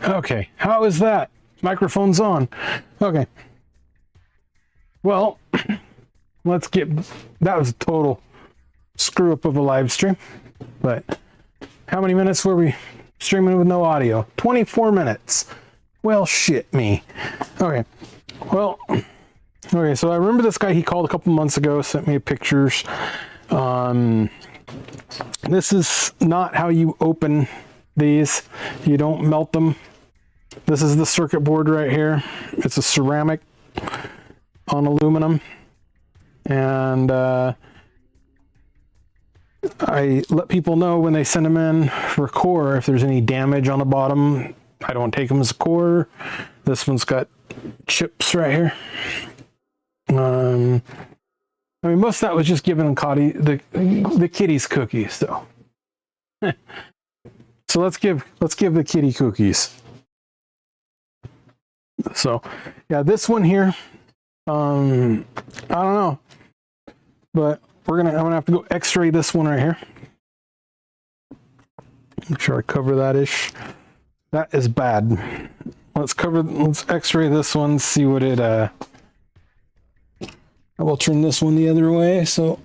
Okay, how is that? Microphone's on. Okay. Well, let's get... That was a total screw up of a live stream. But how many minutes were we streaming with no audio? 24 minutes. Well, shit me. Okay. Well, okay, so I remember this guy, he called a couple months ago, sent me pictures. This is not how you open these. You don't melt them. This is the circuit board right here. It's a ceramic on aluminum. And I let people know when they send them in for core if there's any damage on the bottom. I don't take them as a core. This one's got chips right here. I mean, most of that was just giving Cottie the kitty's cookies, though. So let's give the kitty cookies. So, yeah, this one here, I don't know, but I'm gonna have to go X-ray this one right here. Make sure I cover that ish. That is bad. Let's X-ray this one, see what it. I will turn this one the other way. So.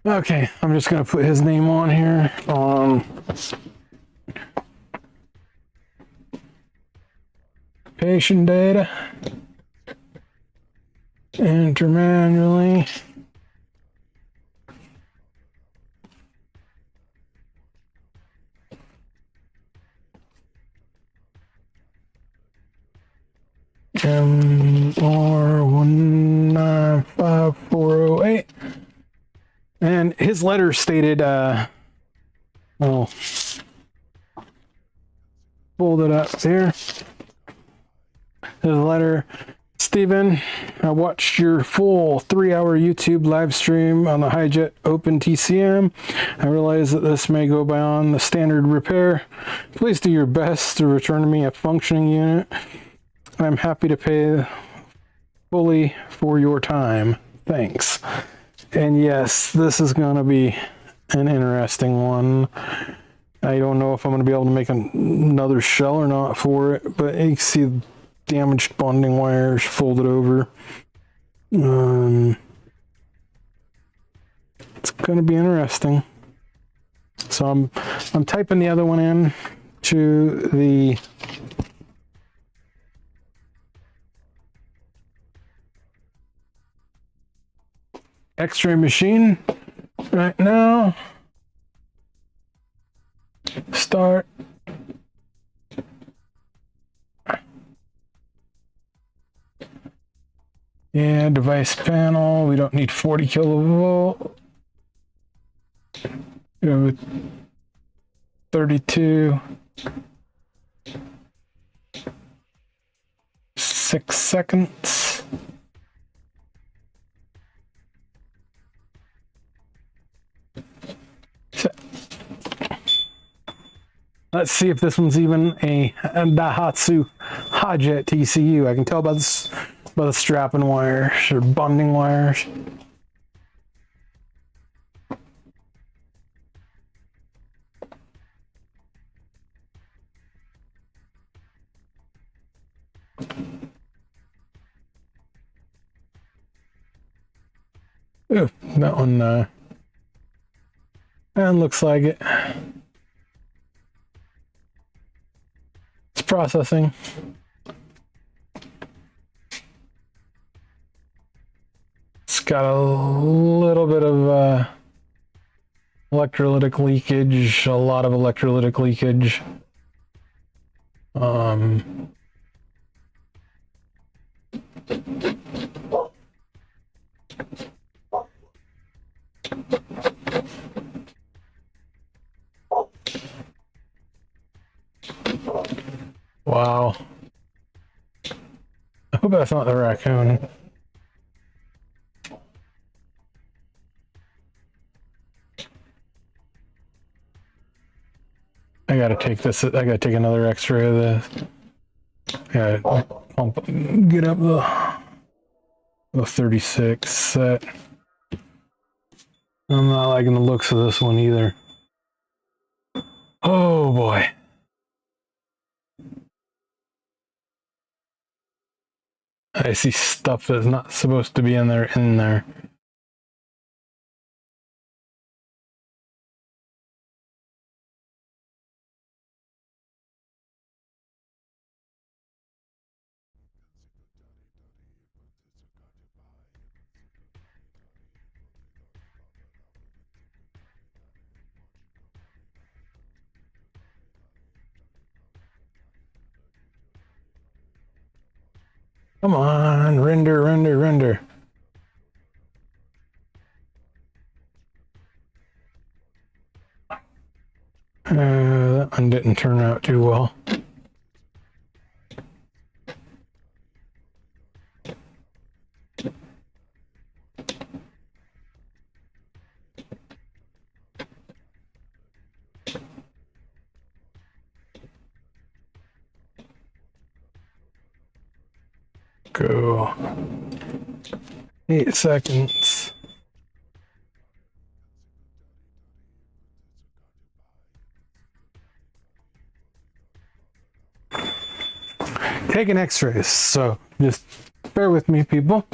Okay, I'm just gonna put his name on here. Patient data. Enter manually. MR195408. And his letter stated, oh, pulled it up here. His letter, Stephen, I watched your full 3-hour YouTube live stream on the Hijet Open TCM. I realize that this may go beyond the standard repair. Please do your best to return me a functioning unit. I'm happy to pay fully for your time. Thanks. And yes, this is going to be an interesting one. I don't know if I'm going to be able to make another shell or not for it, but you can see damaged bonding wires folded over. It's going to be interesting. So I'm typing the other one in to the X-ray machine right now. Start. Yeah, device panel. We don't need 40 kilovolt. Go with 32. 6 seconds. Let's see if this one's even a Daihatsu Hijet TCU. I can tell by the strapping wires or bonding wires. Ooh, that one, and looks like it. It's processing. It's got a little bit of electrolytic leakage, a lot of electrolytic leakage. Wow. I hope that's not the raccoon. I gotta take this, I gotta take another x-ray of this. Gotta pump, get up the... Oh, 36 set. I'm not liking the looks of this one either. Oh boy. I see stuff that's not supposed to be in there. Come on, render. That one didn't turn out too well. Go. 8 seconds. Taking x-rays, so just bear with me, people.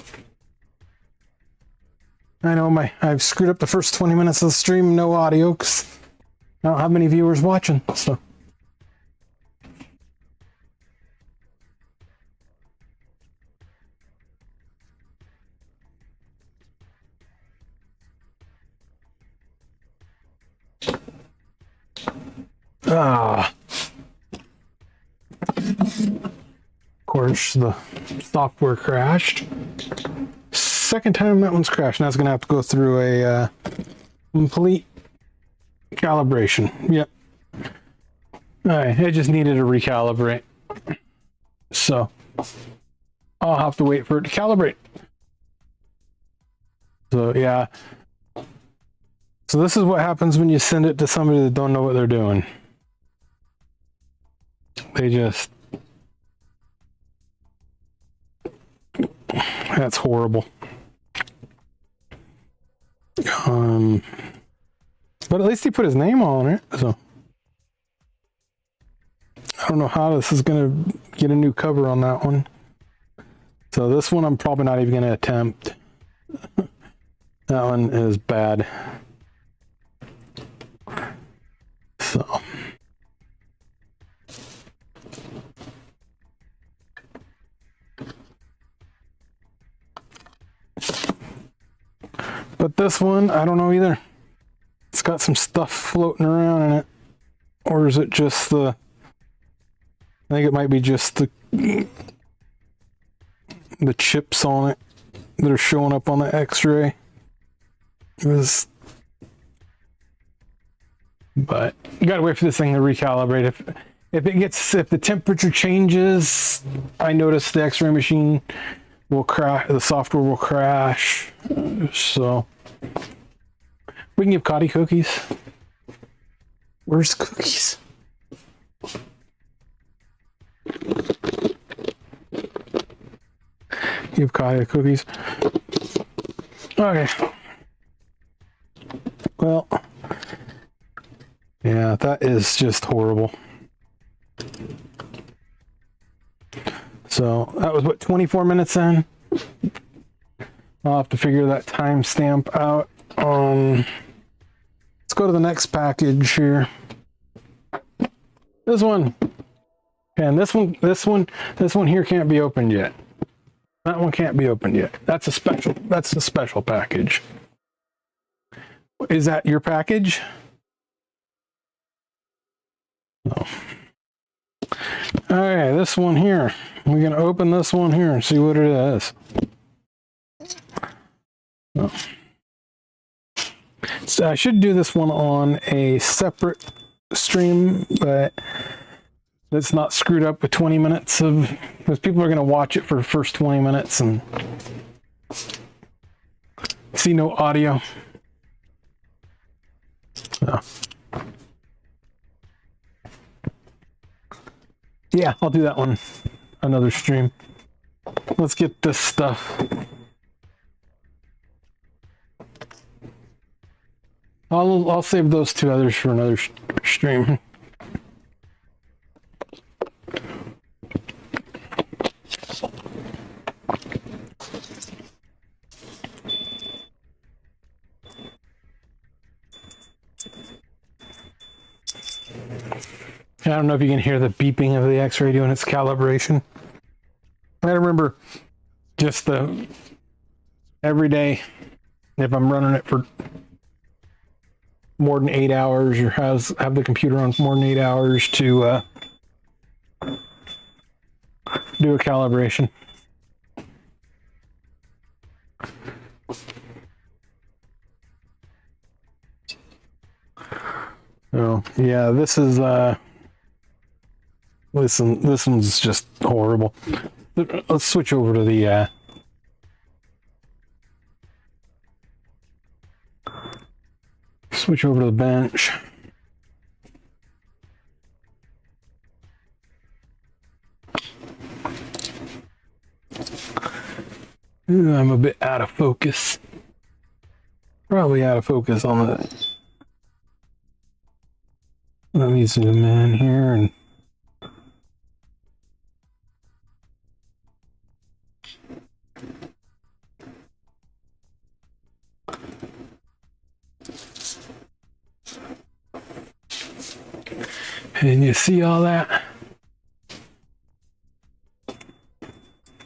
I know I've screwed up the first 20 minutes of the stream, no audio, because I don't have many viewers watching, so. Of course, the software crashed. Second time that one's crashed. Now it's going to have to go through a complete calibration. Yep. Alright, I just needed to recalibrate. So, I'll have to wait for it to calibrate. So, yeah. So this is what happens when you send it to somebody that don't know what they're doing. They just... That's horrible. But at least he put his name on it, so... I don't know how this is going to get a new cover on that one. So this one I'm probably not even going to attempt. That one is bad. So... But this one, I don't know either. It's got some stuff floating around in it. Or is it just the... I think it might be just the chips on it that are showing up on the x-ray. But you gotta wait for this thing to recalibrate. If the temperature changes, I notice the x-ray machine will crash, the software will crash. So we can give Cottie cookies. Where's the cookies? Give Cottie cookies. Okay. Well, yeah, that is just horrible. So that was what, 24 minutes in? I'll have to figure that timestamp out. Let's go to the next package here. This one. And this one here can't be opened yet. That one can't be opened yet. That's a special package. Is that your package? No. All right, this one here. We're gonna open this one here and see what it is. Oh. So I should do this one on a separate stream, but it's not screwed up with 20 minutes of, because people are going to watch it for the first 20 minutes and see no audio. So. Yeah, I'll do that one another stream. Let's get this stuff I'll save those two others for another stream. I don't know if you can hear the beeping of the X-ray doing its calibration. I remember just every day, if I'm running it for more than 8 hours or have the computer on for more than 8 hours to do a calibration. Oh yeah, this is this one's just horrible. Let's switch over to the bench. Ooh, I'm a bit out of focus. Probably out of focus on the. Let me zoom in here and. And you see all that?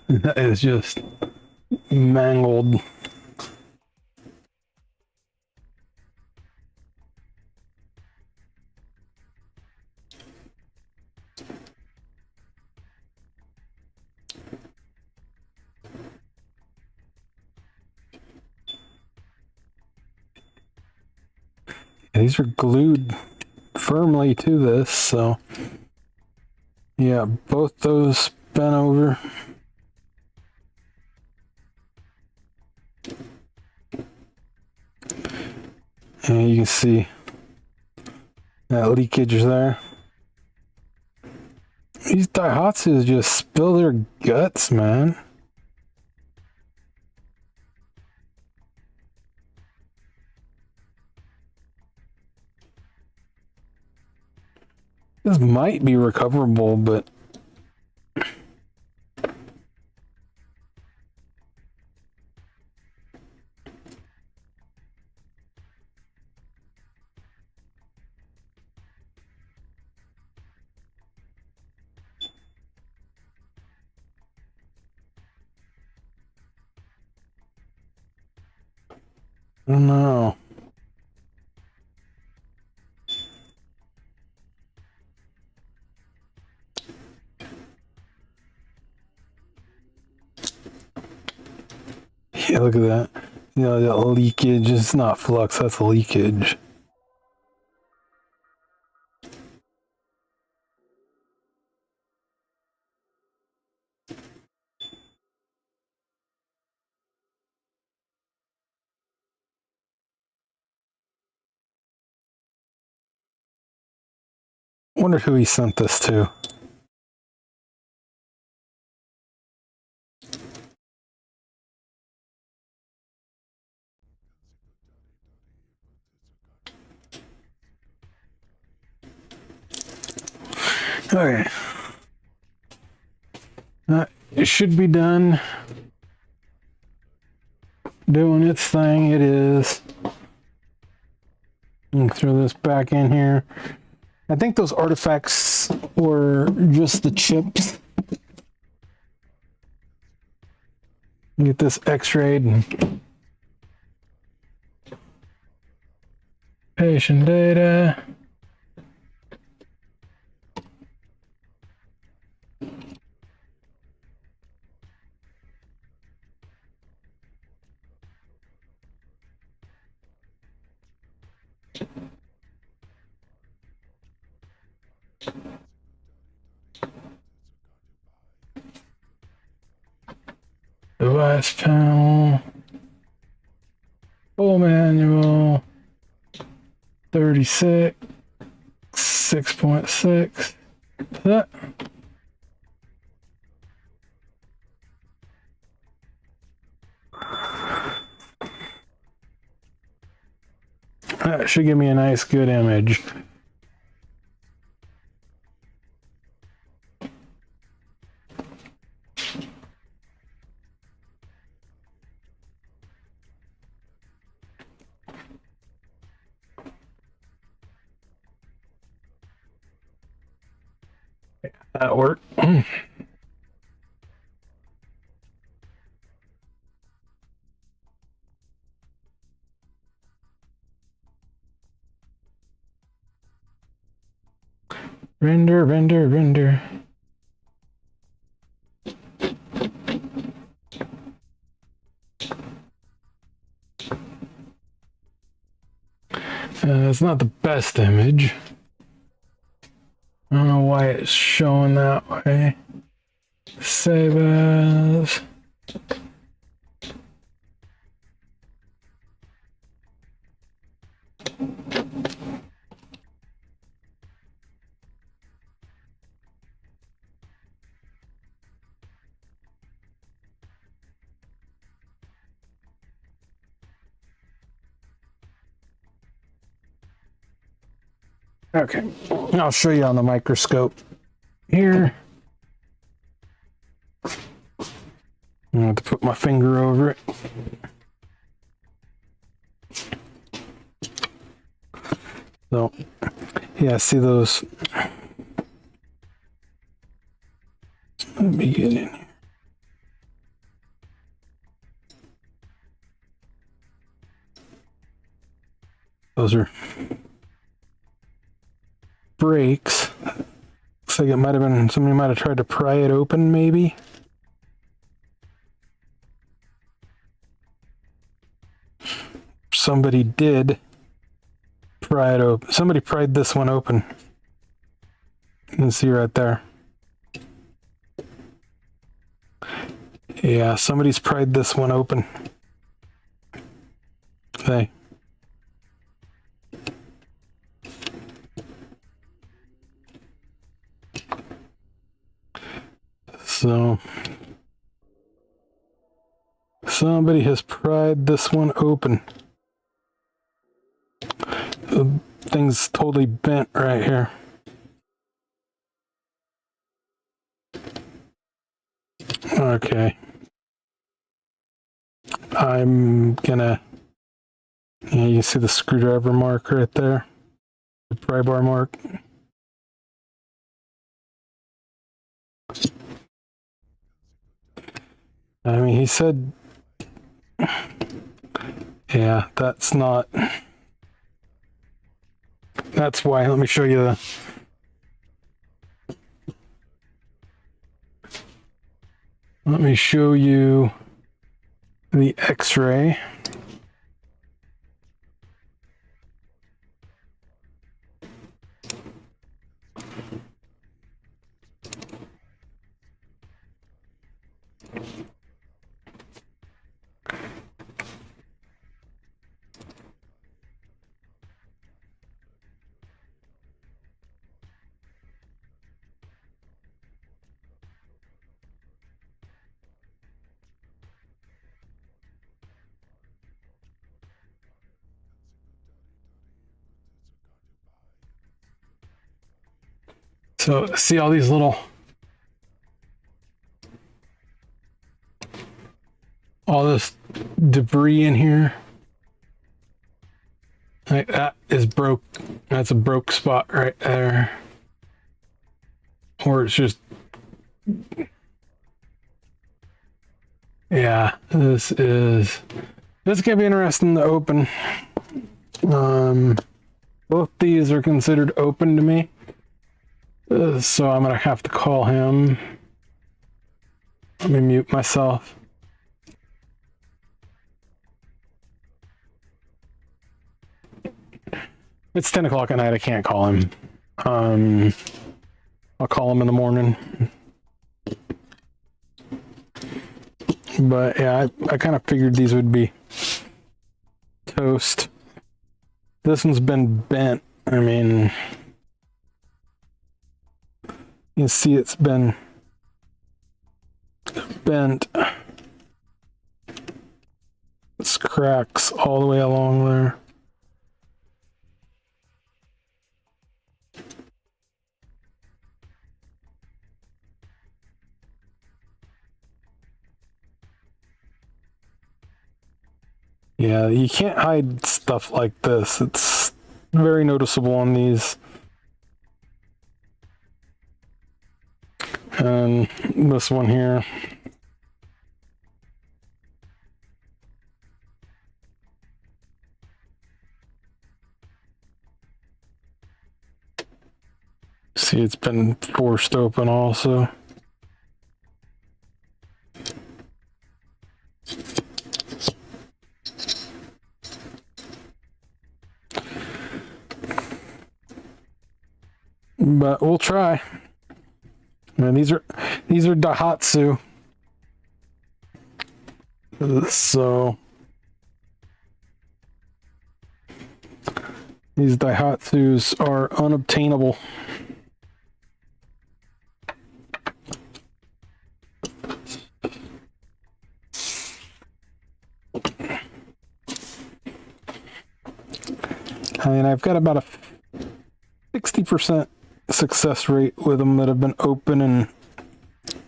That is just mangled. These are glued firmly to this, so yeah, both those bent over. And you can see that leakage there. These Daihatsus just spill their guts, man. This might be recoverable, but I don't know. Yeah, look at that. You know, that leakage is not flux, that's leakage. Wonder who he sent this to. Okay. It should be done doing its thing. It is. Throw this back in here. I think those artifacts were just the chips. Get this x-rayed and patient data. Device panel, full manual, 36, 6.6. That. That should give me a nice, good image. That worked. Render, render, render. It's not the best image. I don't know why it's showing that way. Save as. Okay, I'll show you on the microscope here. I have to put my finger over it. So, yeah, see those. Let me get in here. Those are brakes. Looks like it might have been, somebody might have tried to pry it open, maybe. Somebody did pry it open. Somebody pried this one open. You can see right there. Yeah, somebody's pried this one open. Okay. So somebody has pried this one open. The thing's totally bent right here. Okay. I'm gonna, yeah, you see the screwdriver mark right there, the pry bar mark. I mean, he said, yeah, that's not, that's why. Let me show you the, let me show you the X-ray. So see all these little, all this debris in here? Like that is broke. That's a broke spot right there. Or it's just, yeah, this can be interesting to open. Both these are considered open to me. So I'm gonna have to call him. Let me mute myself. It's 10 o'clock at night. I can't call him. I'll call him in the morning. But yeah, I kind of figured these would be toast. This one's been bent. I mean, you can see it's been bent. It's cracks all the way along there. Yeah, you can't hide stuff like this. It's very noticeable on these. And this one here. See, it's been forced open also. But we'll try. And these are Daihatsu. So these Daihatsus are unobtainable. I mean, I've got about a 60% success rate with them that have been open and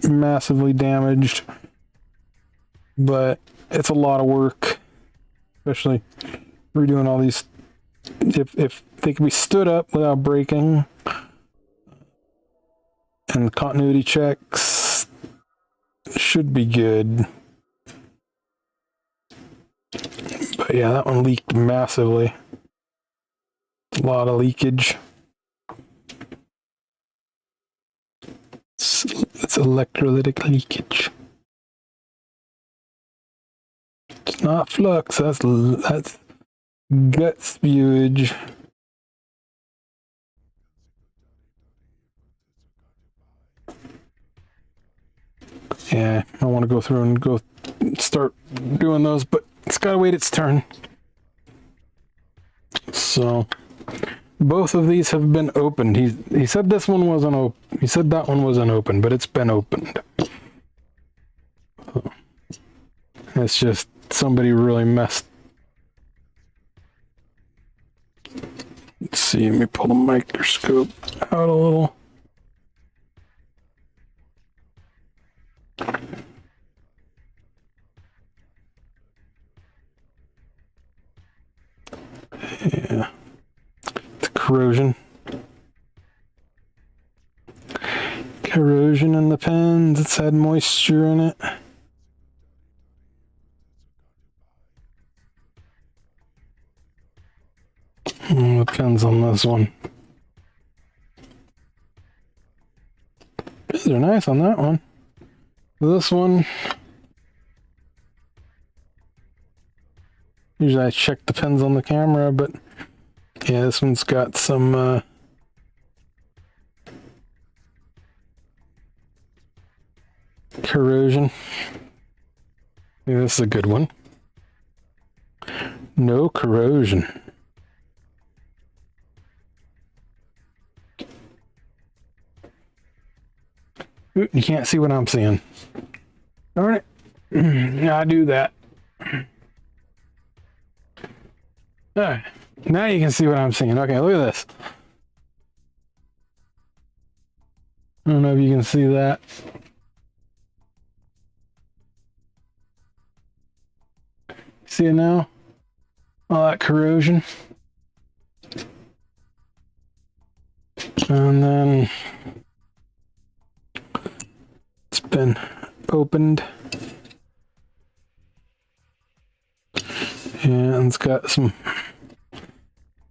massively damaged. But it's a lot of work, especially redoing all these. If they can be stood up without breaking, and continuity checks should be good. But yeah, that one leaked massively. A lot of leakage. It's electrolytic leakage. It's not flux, that's gut spewage. Yeah, I want to go through and go start doing those, but it's got to wait its turn. So both of these have been opened. He said this one wasn't open. He said that one wasn't open, but it's been opened. It's just somebody really messed. Let's see, let me pull the microscope out a little. Yeah, the corrosion. Corrosion in the pens, it's had moisture in it. The pens on this one. These are nice on that one. This one, usually I check the pens on the camera, but yeah, this one's got some corrosion. Yeah, this is a good one. No corrosion. Ooh, you can't see what I'm seeing. Darn it. I do that. Alright, now you can see what I'm seeing. Okay, look at this. I don't know if you can see that. See it now? All that corrosion. And then it's been opened. And it's got some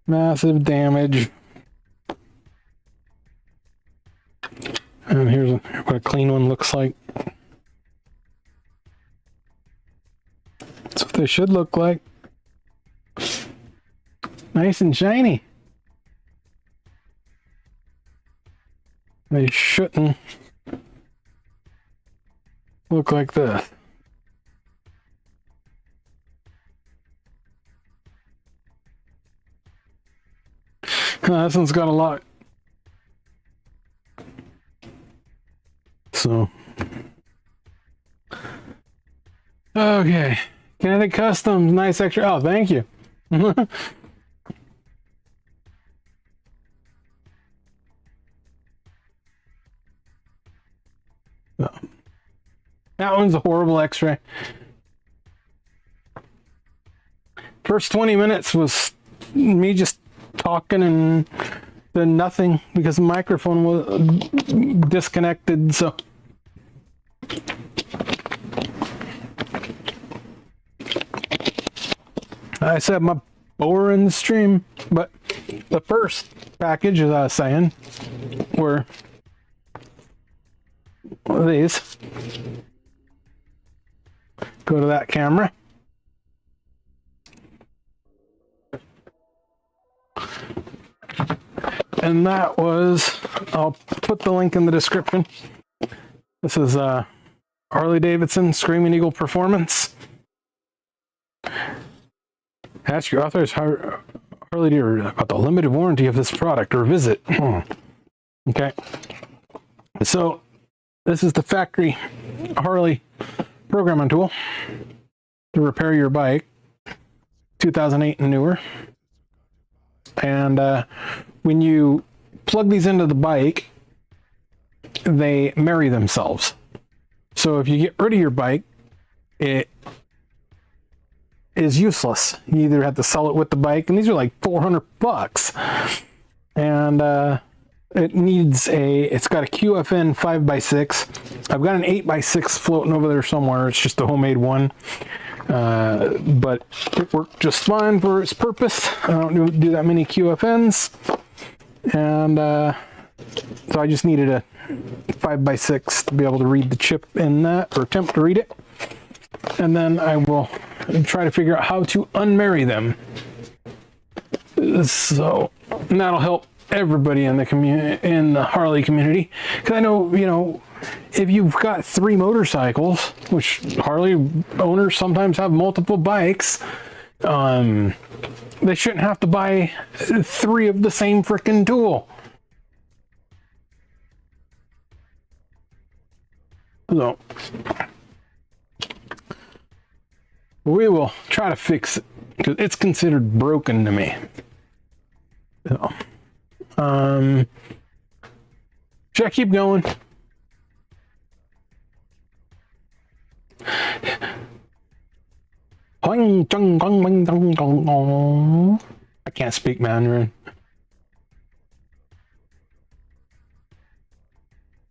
massive damage. And here's what a clean one looks like. That's what they should look like. Nice and shiny. They shouldn't look like this. This one's got a lot. So, okay. Kinetic Customs, nice extra. Oh, thank you. That one's a horrible x-ray. First 20 minutes was me just talking and then nothing because the microphone was disconnected. So I said my boring stream, but the first package, as I was saying, were these. Go to that camera. And that was, I'll put the link in the description. This is Harley Davidson Screaming Eagle Performance. Ask your authorized Harley dealer about the limited warranty of this product or visit. Okay. So this is the factory Harley programming tool to repair your bike, 2008 and newer. And when you plug these into the bike, they marry themselves. So if you get rid of your bike, it is useless. You either have to sell it with the bike, and these are like $400. And it needs it's got a QFN 5x6. I've got an 8x6 floating over there somewhere. It's just a homemade one. But it worked just fine for its purpose. I don't do that many QFNs. And so I just needed a 5x6 to be able to read the chip in that, or attempt to read it. And then I will try to figure out how to unmarry them. So that'll help everybody in the community, in the Harley community. Because I know, you know, if you've got 3 motorcycles, which Harley owners sometimes have multiple bikes, they shouldn't have to buy 3 of the same frickin' tool. So we will try to fix it because it's considered broken to me. So, should I keep going? I can't speak Mandarin.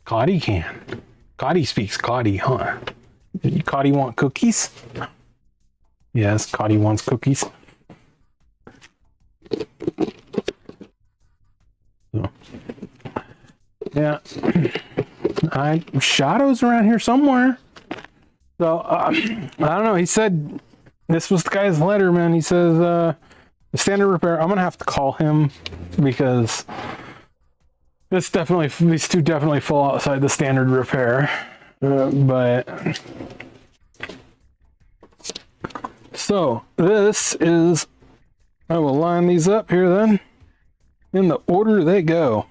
Cottie can. Cottie speaks Cottie, huh? Did Cottie want cookies? Yes, Cottie wants cookies. So, yeah. Shadow's around here somewhere. So, I don't know. He said, this was the guy's letter, man. He says, the standard repair. I'm going to have to call him because these two definitely fall outside the standard repair. But so this is, I will line these up here then in the order they go.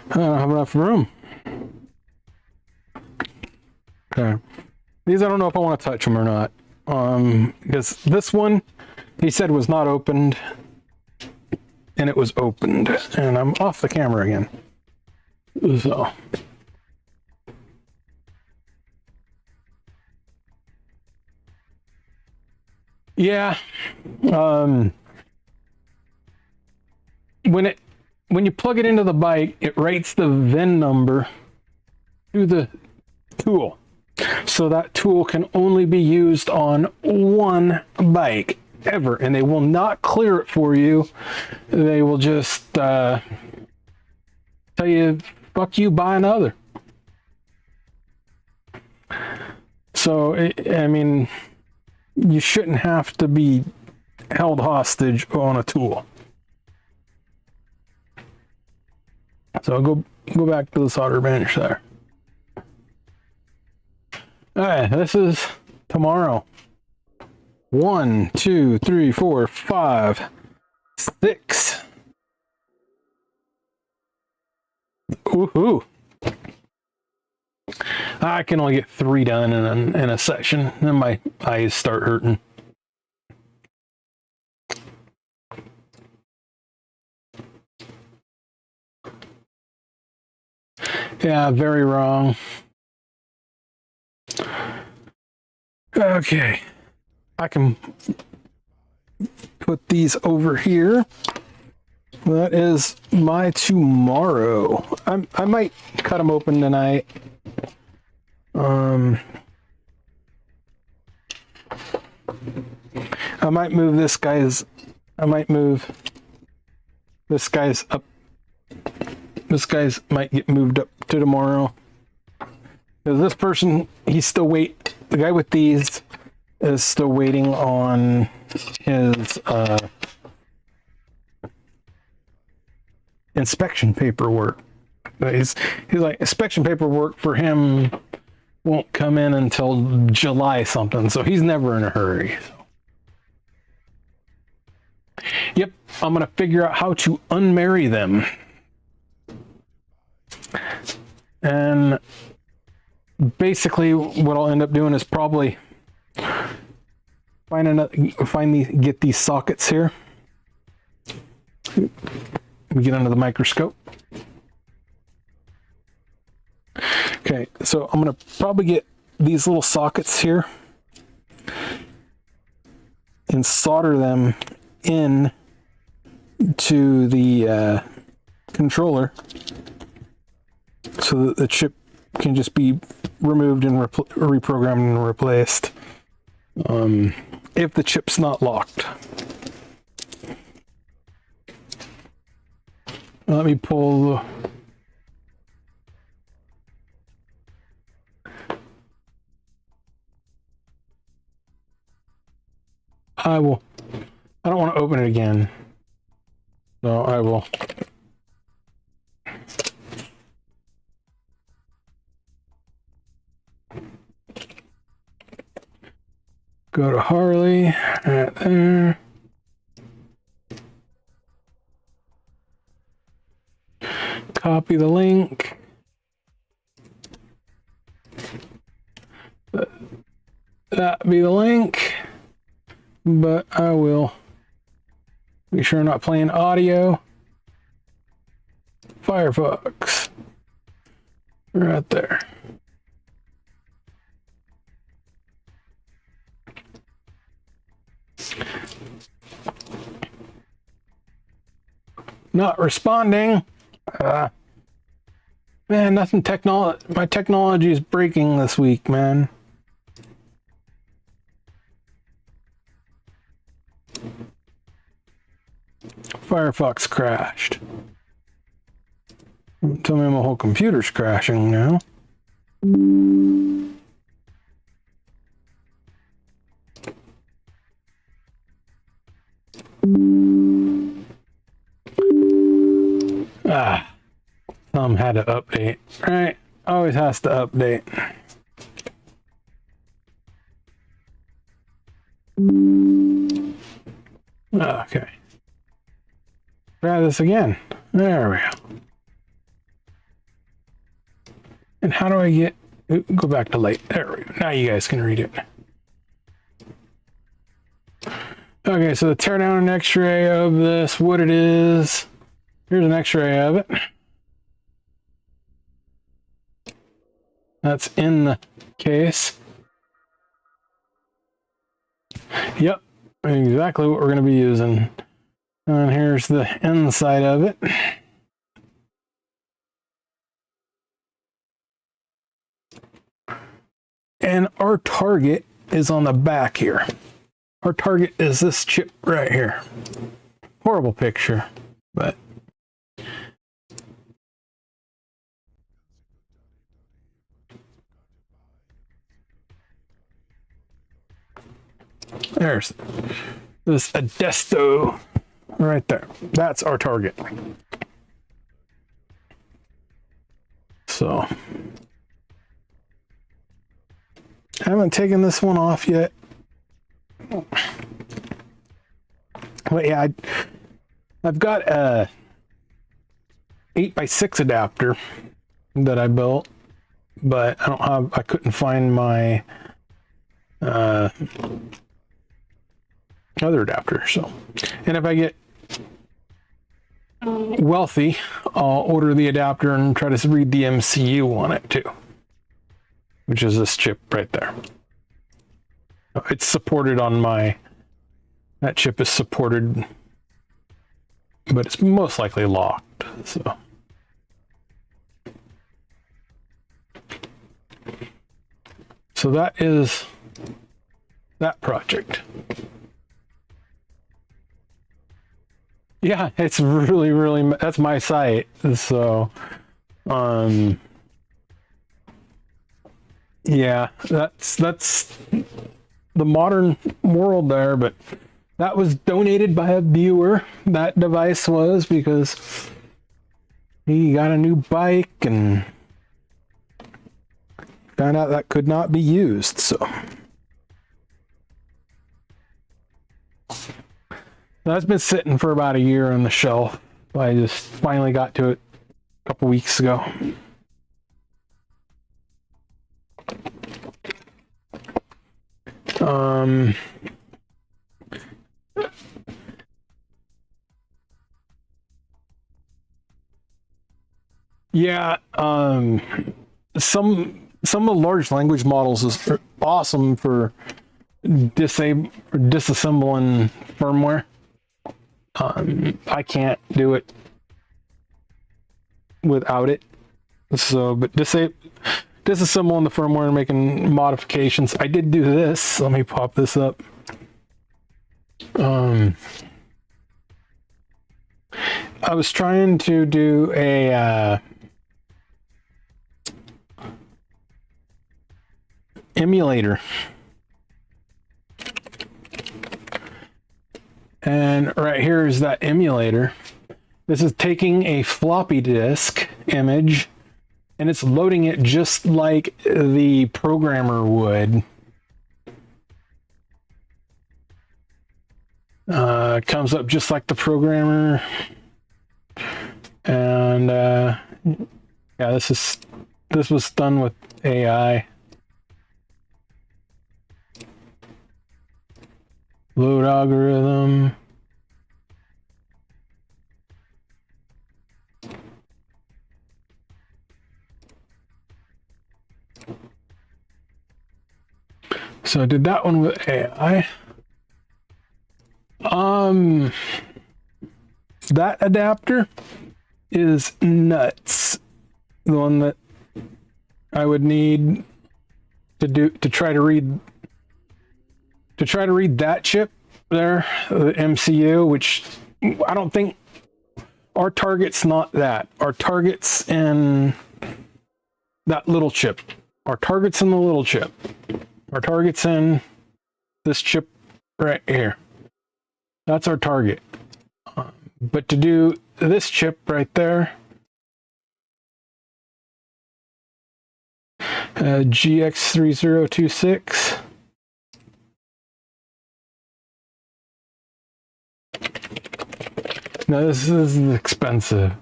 I don't have enough room. Okay. These, I don't know if I want to touch them or not. Because this one, he said was not opened. And it was opened. And I'm off the camera again. So. Yeah. When you plug it into the bike, it writes the VIN number to the tool. So that tool can only be used on one bike ever, and they will not clear it for you. They will just tell you, fuck you, buy another. So, I mean, you shouldn't have to be held hostage on a tool. So I'll go back to the solder bench there. All right, this is tomorrow. 1, 2, 3, 4, 5, 6. Woohoo! I can only get 3 done in a session, then my eyes start hurting. Yeah, very wrong. Okay. I can put these over here. That is my tomorrow. I might cut them open tonight. I might move this guy's. I might move this guy's up. This guy's might get moved up to tomorrow. Because this person, he's still wait. The guy with these is still waiting on his inspection paperwork. He's like, inspection paperwork for him won't come in until July something, so he's never in a hurry. So. Yep, I'm gonna figure out how to unmarry them. And basically what I'll end up doing is probably get these sockets here. We get under the microscope. Okay, so I'm gonna probably get these little sockets here and solder them in to the controller so that the chip can just be removed and reprogrammed and replaced if the chip's not locked. Let me pull I don't want to open it again. No, I will. Go to Harley, right there. Copy the link. That be the link, but I will make sure I'm not playing audio. Firefox, right there. Not responding. Man, nothing my technology is breaking this week, man. Firefox crashed. Tell me my whole computer's crashing now. Some had to update, right? Always has to update. Okay. Try this again. There we go. And how do I get... Go back to light. There we go. Now you guys can read it. Okay, so the tear down an x-ray of this, what it is. Here's an x-ray of it. That's in the case. Yep, exactly what we're going to be using. And here's the inside of it. And our target is on the back here. Our target is this chip right here. Horrible picture, but there's this Adesto right there. That's our target. So I haven't taken this one off yet. But yeah, I've got a 8x6 adapter that I built, but I couldn't find my other adapter. So, and if I get wealthy, I'll order the adapter and try to read the MCU on it too, which is this chip right there. It's supported on that chip is supported, but it's most likely locked, so that is that project. Yeah, it's really, that's my site. So, yeah, that's the modern world there, but that was donated by a viewer. That device was, because he got a new bike and found out that could not be used, so. That's been sitting for about a year on the shelf. I just finally got to it a couple weeks ago. Yeah, some of the large language models is awesome for disassembling firmware. I can't do it without it. So, but disassembling the firmware and making modifications. I did do this. Let me pop this up. I was trying to do a emulator. And right here is that emulator. This is taking a floppy disk image and it's loading it just like the programmer would. Comes up just like the programmer. And yeah, this was done with AI. Load algorithm. So I did that one with AI. That adapter is nuts. The one that I would need to try to read that chip there, the MCU, which I don't think our target's not that. Our target's in that little chip. Our target's in the little chip. Our target's in this chip right here. That's our target. But to do this chip right there, GX3026. Now this is expensive.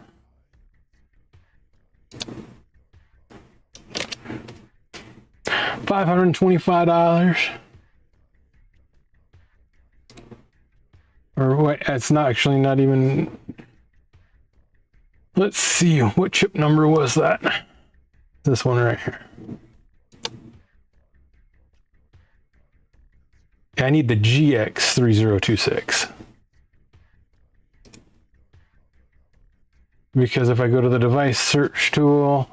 $525. Or what? It's not actually not even. Let's see, what chip number was that? This one right here. I need the GX3026. Because if I go to the device search tool,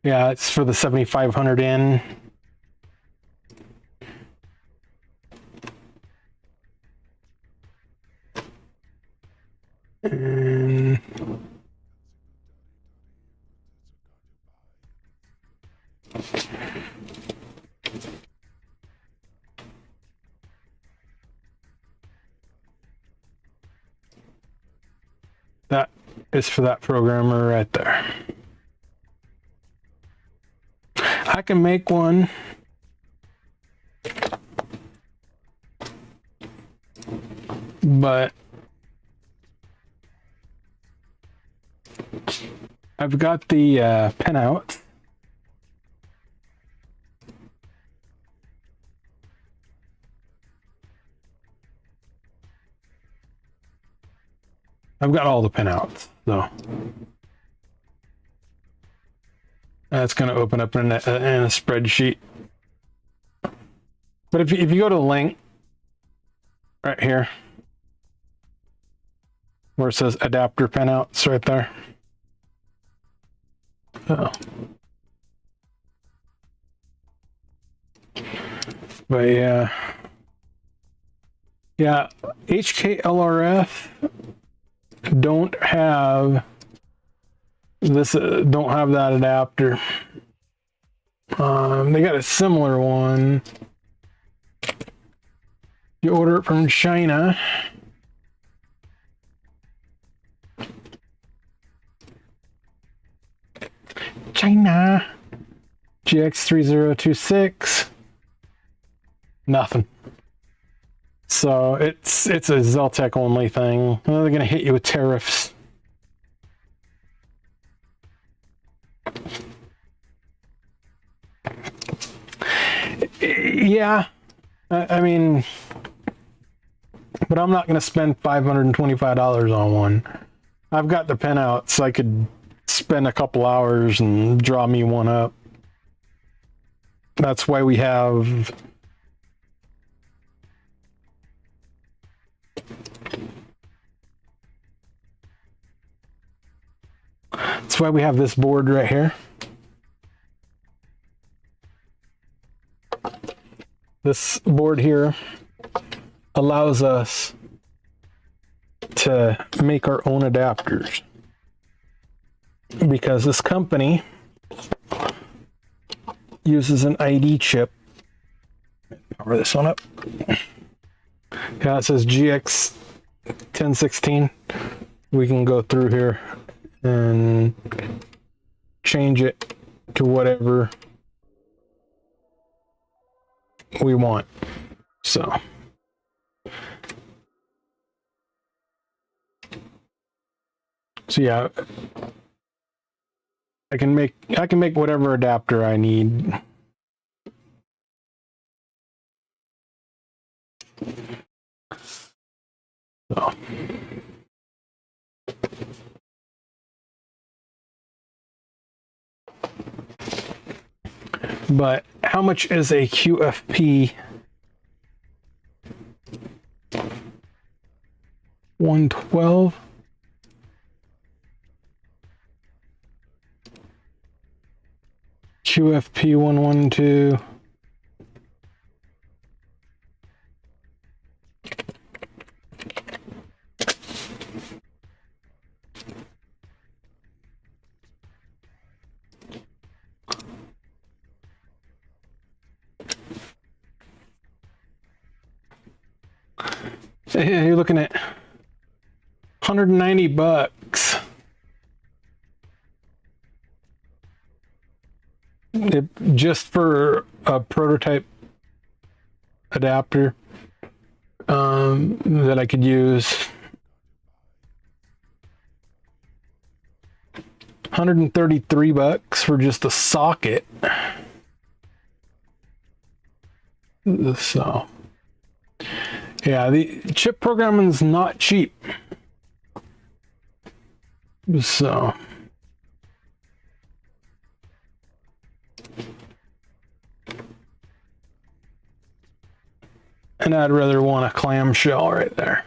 yeah, it's for the 7500N. And that is for that programmer right there. I can make one but I've got the pen out. I've got all the pinouts, so that's going to open up in a spreadsheet. But if you go to the link right here, where it says adapter pinouts right there. Oh. But yeah, HKLRF don't have this. Don't have that adapter. They got a similar one. You order it from China. China. GX3026. Nothing. So it's a Xeltek only thing. They're gonna hit you with tariffs. Yeah, I mean, but I'm not gonna spend $525 on one. I've got the pinouts. I could spend a couple hours and draw me one up. That's why we have this board right here. This board here allows us to make our own adapters, because this company uses an ID chip. Power this one up. Yeah, it says GX1016. We can go through here and change it to whatever we want. So yeah, I can make whatever adapter I need. So but how much is a QFP 112? QFP 112. You're looking at $190. Just for a prototype adapter that I could use. $133 for just the socket. So yeah, the chip programming is not cheap. So and I'd rather want a clamshell right there.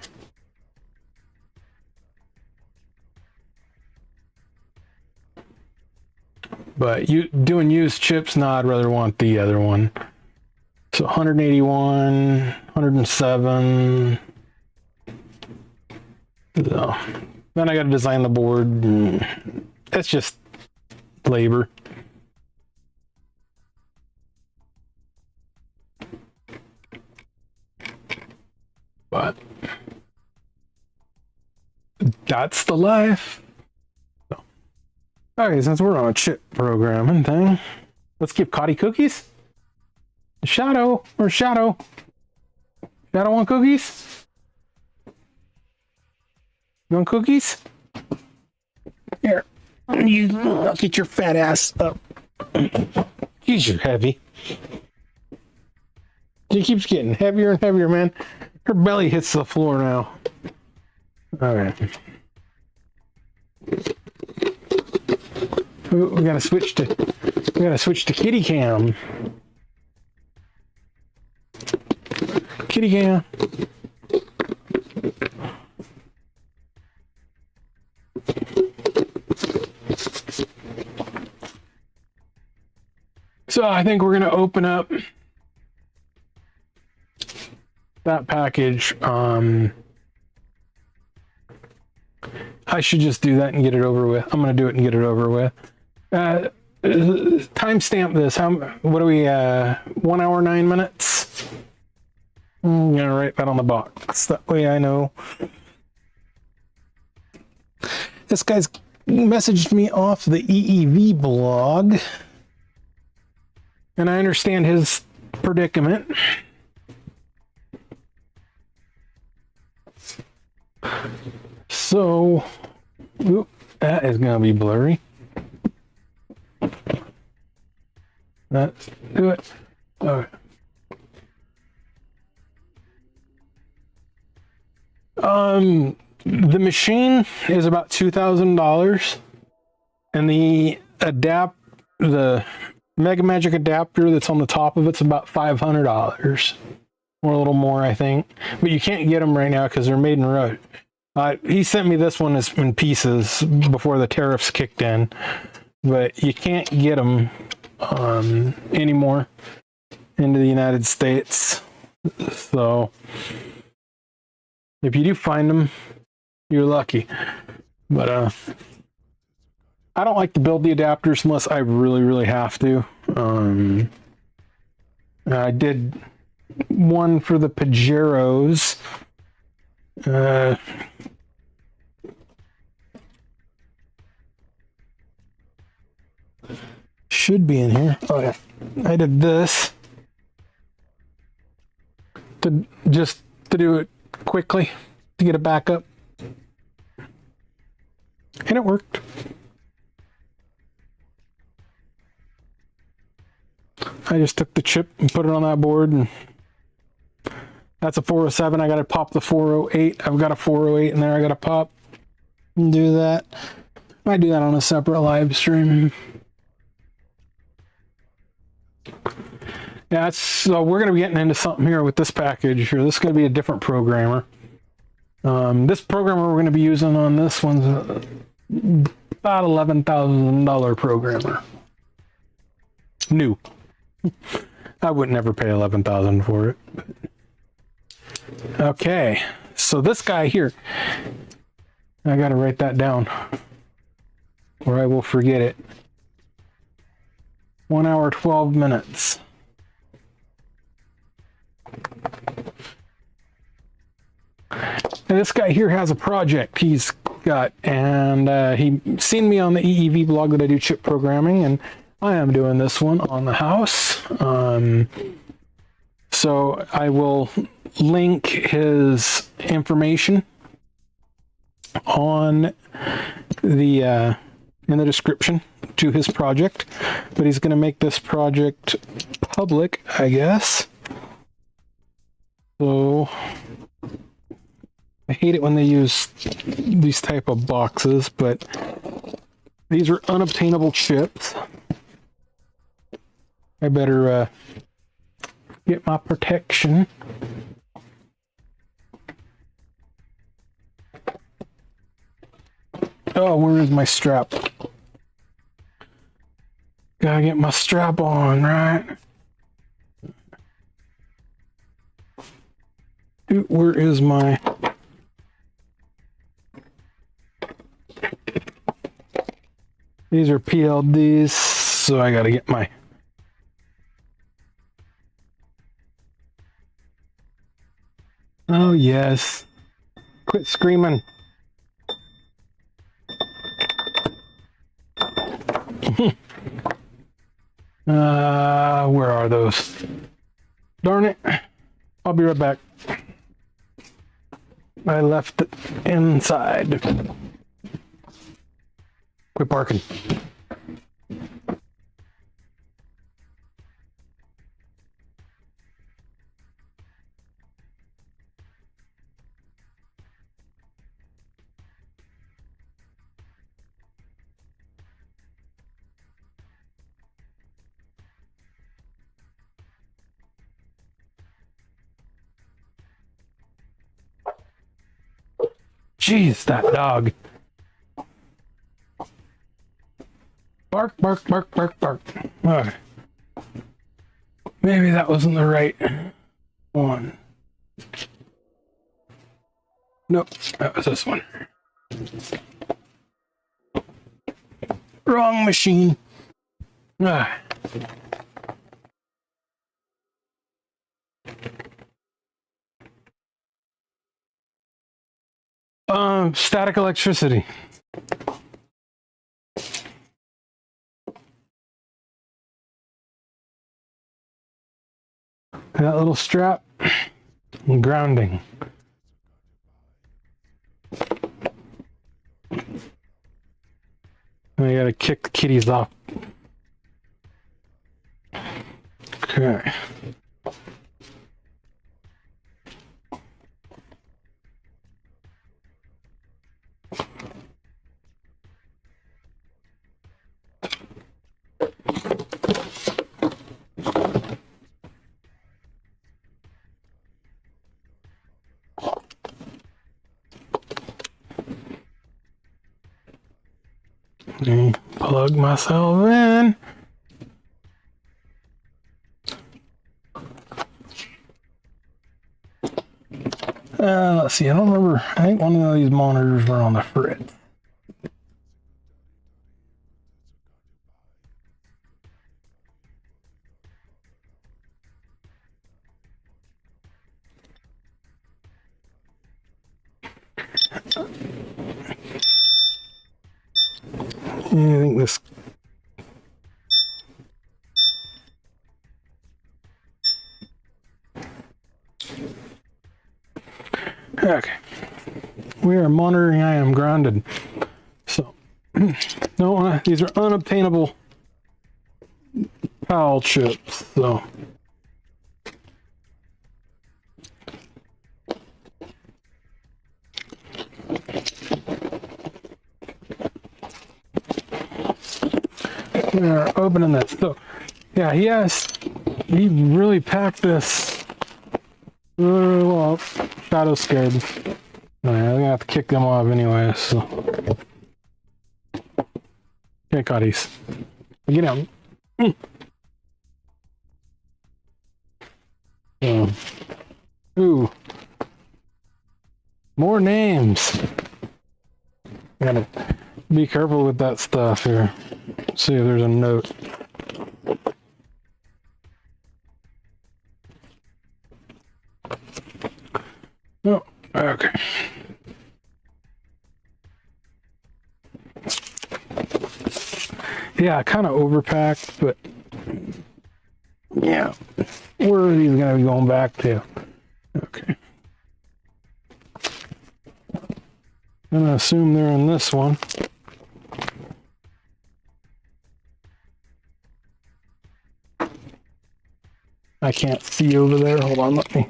But you doing used chips, no, I'd rather want the other one. So 181, 107. So then I got to design the board. That's just labor. But that's the life. So, okay, since we're on a chip programming thing, let's give Cottie cookies. Shadow or Shadow? Shadow want cookies? You want cookies? Here, I'll get your fat ass up. Jeez, you're heavy. She keeps getting heavier and heavier, man. Her belly hits the floor now. All right. Ooh, we gotta switch to kitty cam. Kitty cam. So I think we're gonna open up that package. I should just do that and get it over with. I'm gonna do it and get it over with. Timestamp this. What are we? 1 hour 9 minutes. I'm gonna write that on the box. That way I know. This guy's messaged me off the EEV blog, and I understand his predicament. So, oop, that is gonna be blurry. Let's do it. Okay. The machine is about $2,000, and the Mega Magic adapter that's on the top of it's about $500, or a little more, I think. But you can't get them right now because they're made in Russia. He sent me this one in pieces before the tariffs kicked in, but you can't get them anymore into the United States. So if you do find them, you're lucky. But I don't like to build the adapters unless I really, really have to. I did one for the Pajeros. Should be in here. Oh yeah, I did this to do it quickly to get it back up, and it worked. I just took the chip and put it on that board, and that's a 407. I got to pop the 408. I've got a 408 in there. I got to pop and do that. I might do that on a separate live stream. Yeah, so we're going to be getting into something here with this package here. This is going to be a different programmer. This programmer we're going to be using on this one's about $11,000 programmer. New. I would never pay $11,000 for it. Okay, so this guy here, I got to write that down or I will forget it. 1 hour 12 minutes. And this guy here has a project he's got, and he seen me on the EEV blog that I do chip programming, and I am doing this one on the house. So I will link his information on the in the description to his project, but he's going to make this project public, I guess. So I hate it when they use these type of boxes, but these are unobtainable chips. I better get my protection. Oh, where is my strap? Gotta get my strap on, right? Dude, where is my... These are PLDs, so I gotta get my... Oh, yes. Quit screaming. Where are those? Darn it. I'll be right back. I left it inside. Quit barking. Jeez, that dog. Bark, bark, bark, bark, bark. Okay. Maybe that wasn't the right one. Nope, that was this one. Wrong machine. Ah. Static electricity. That little strap, grounding. I gotta kick the kitties off. Okay. Let me plug myself in. Let's see, I don't remember. I think one of these monitors were on the fritz. I think this. Okay. We are monitoring. I am grounded. So, no, these are unobtainable PAL chips. So. We're opening this. So, yeah, he really packed this. Well, shadow scared. I'm gonna have to kick them off anyway. So, okay, Cotties, get out. Ooh, more names. Gotta be careful with that stuff here. See if there's a note. Oh, okay. Yeah, kind of overpacked, but yeah, where are these going to be going back to? Okay. I'm going to assume they're in this one. I can't see over there. Hold on, let me.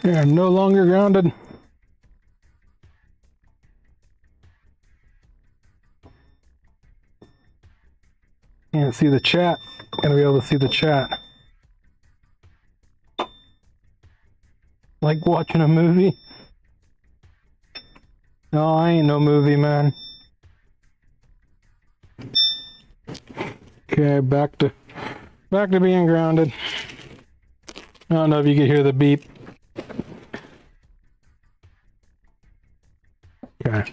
They're no longer grounded. Can't see the chat. Gonna be able to see the chat. Like watching a movie? No, I ain't no movie, man. Okay, back to being grounded. I don't know if you can hear the beep. Okay.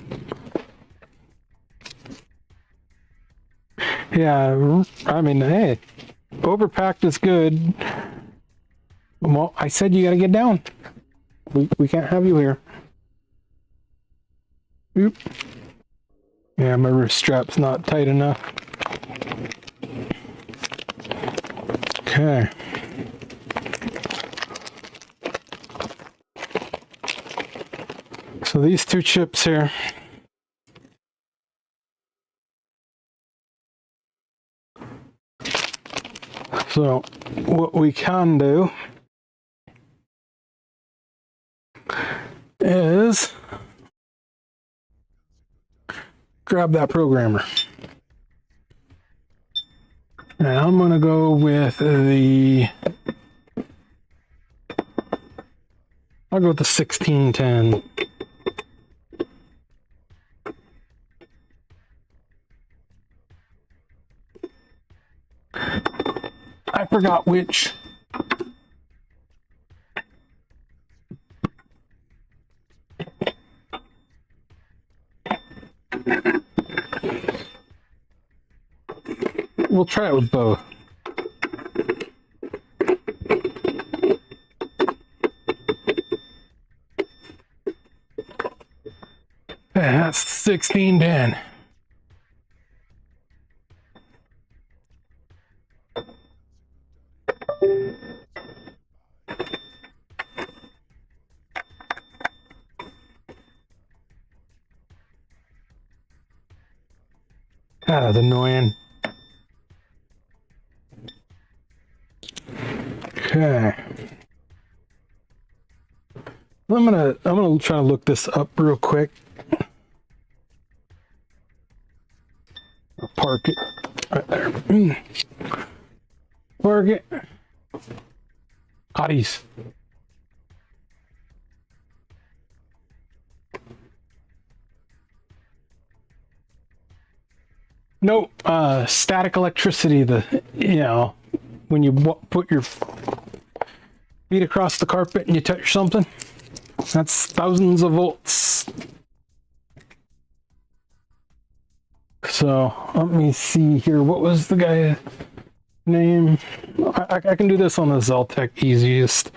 Yeah, I mean, hey, overpacked is good. Well, I said you gotta get down. We can't have you here. Oop. Yeah, my wrist strap's not tight enough. Okay. So these two chips here. So what we can do is grab that programmer. Now I'm going to go with the I'll go with the 1610. I forgot which. We'll try it with both. That's 1610. Ah, that's annoying. Okay. I'm gonna try to look this up real quick. I'll park it right there. Park it. Cotties. Nope. Static electricity. When you put your feet across the carpet and you touch something, that's thousands of volts. So let me see here. What was the guy's name? I can do this on the Xeltek easiest.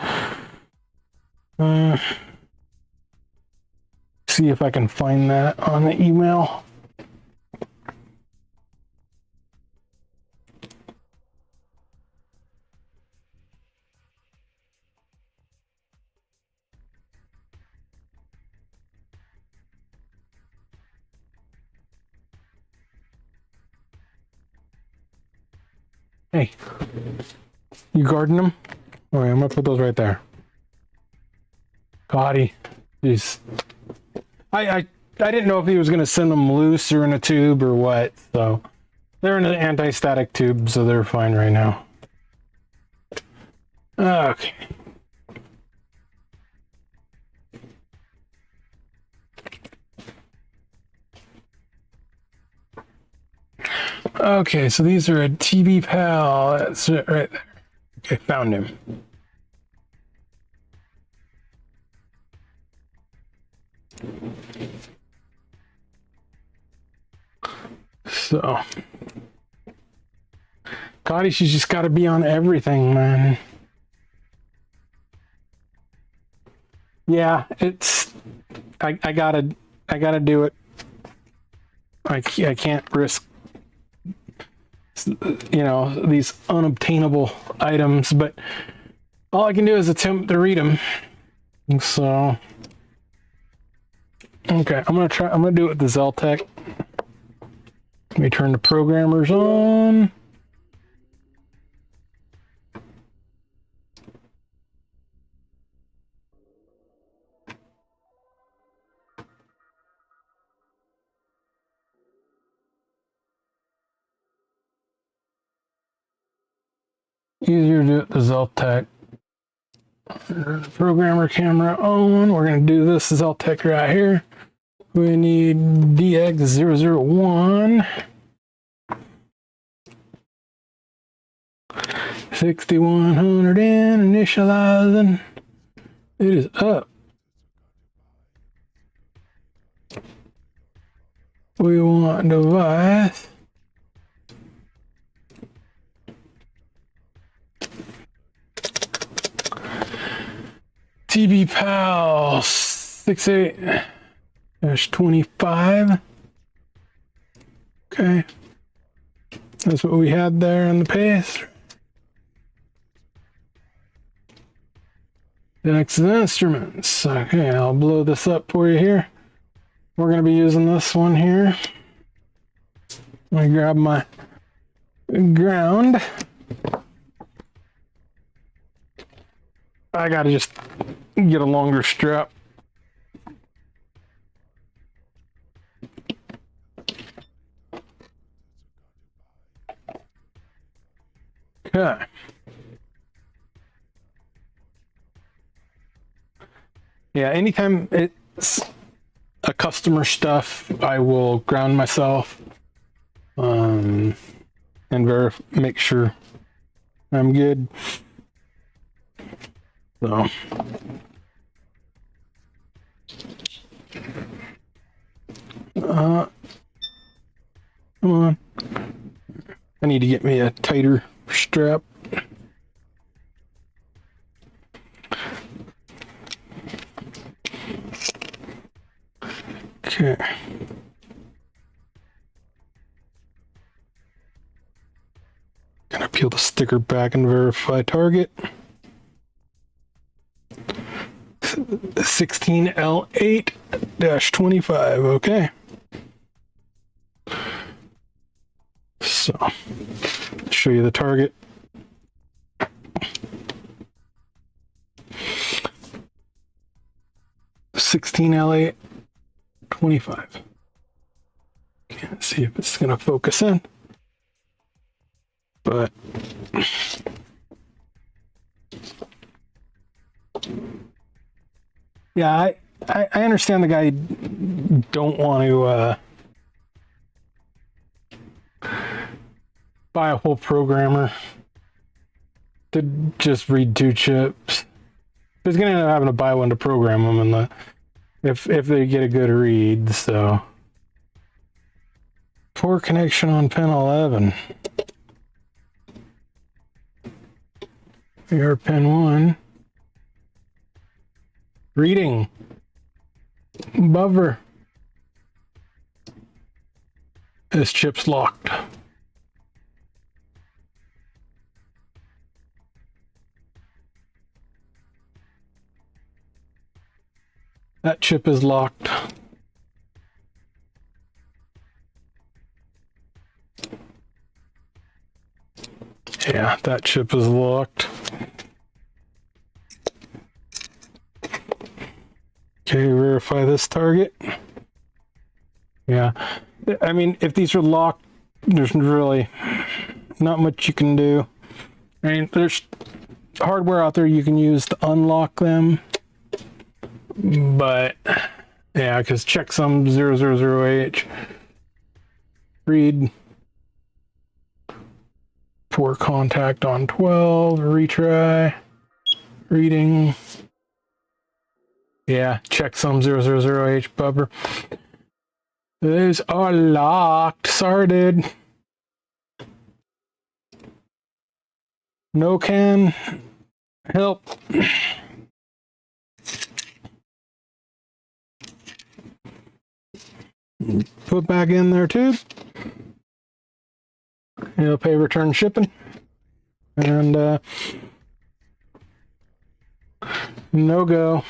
See if I can find that on the email. Hey, you guarding them? All right, I'm gonna put those right there. Cottie, jeez. I didn't know if he was gonna send them loose or in a tube or what. So they're in an anti-static tube, so they're fine right now. Okay. Okay, so these are a TIBPAL. That's it right there. Okay, found him. So, Cottie, she's just got to be on everything, man. Yeah, I gotta do it. I can't risk, these unobtainable items, but all I can do is attempt to read them. So, okay, I'm gonna do it with the Xeltek. Let me turn the programmers on. Easier to do it with the Xeltek. Programmer camera on. We're going to do this Xeltek right here. We need DX001. 6100 in, initializing. It is up. We want device. TIBPAL16L8-25. Okay. That's what we had there in the paste. Next instruments. Okay, I'll blow this up for you here. We're going to be using this one here. Let me grab my ground. I gotta just get a longer strap. Okay. Yeah, anytime it's a customer stuff, I will ground myself and make sure I'm good. So come on. I need to get me a tighter strap. Okay. Gonna peel the sticker back and verify target. 16L8-25, okay. So, show you the target. $16L8-25. Can't see if it's gonna focus in, but yeah, I understand the guy don't want to buy a whole programmer to just read 2 chips. He's gonna end up having to buy one to program them, and if they get a good read. So poor connection on pin 11. Here, pin 1. Reading. Buffer. This chip's locked. That chip is locked. Yeah, that chip is locked. Okay, verify this target. Yeah, I mean, if these are locked, there's really not much you can do. I mean, there's hardware out there you can use to unlock them, but yeah, because checksum 000H, read, poor contact on 12, retry, reading. Yeah, checksum 000H buffer. Those are locked. Sorry, dude. No can help. Put back in there too. You'll pay return shipping. And no go.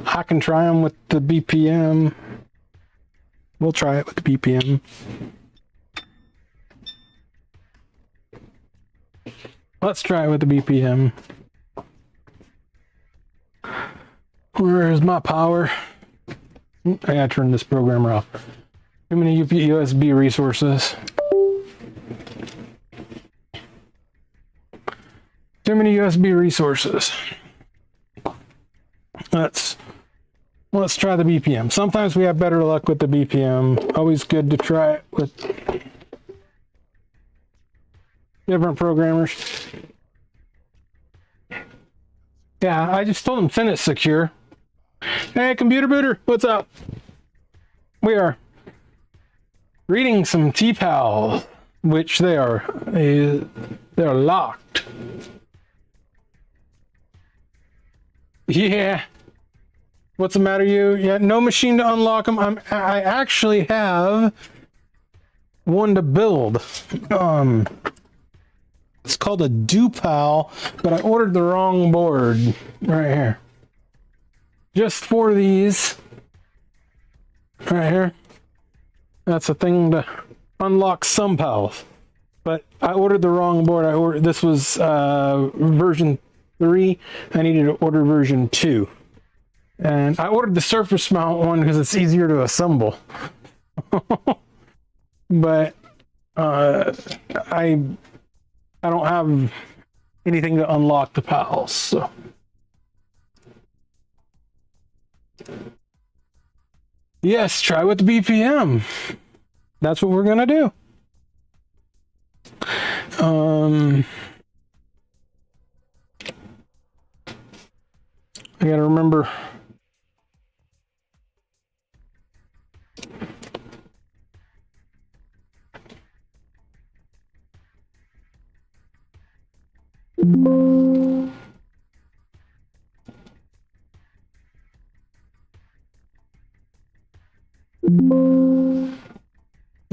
I can try them with the BPM. We'll try it with the BPM. Let's try it with the BPM. Where is my power? I gotta turn this programmer off. Too many USB resources. Too many USB resources. Let's try the BPM. Sometimes we have better luck with the BPM. Always good to try it with different programmers. Yeah, I just told him send it secure. Hey, computer booter, what's up? We are reading some TIBPAL, which they're locked. Yeah. What's the matter, you? Yeah, no machine to unlock them. I actually have one to build. It's called a TIBPAL, but I ordered the wrong board right here. Just for these, right here. That's a thing to unlock some pals, but I ordered the wrong board. This was version 3. I needed to order version 2. And I ordered the surface mount one because it's easier to assemble. But I don't have anything to unlock the pals. So Yes, try with the BPM. That's what we're gonna do. I gotta remember.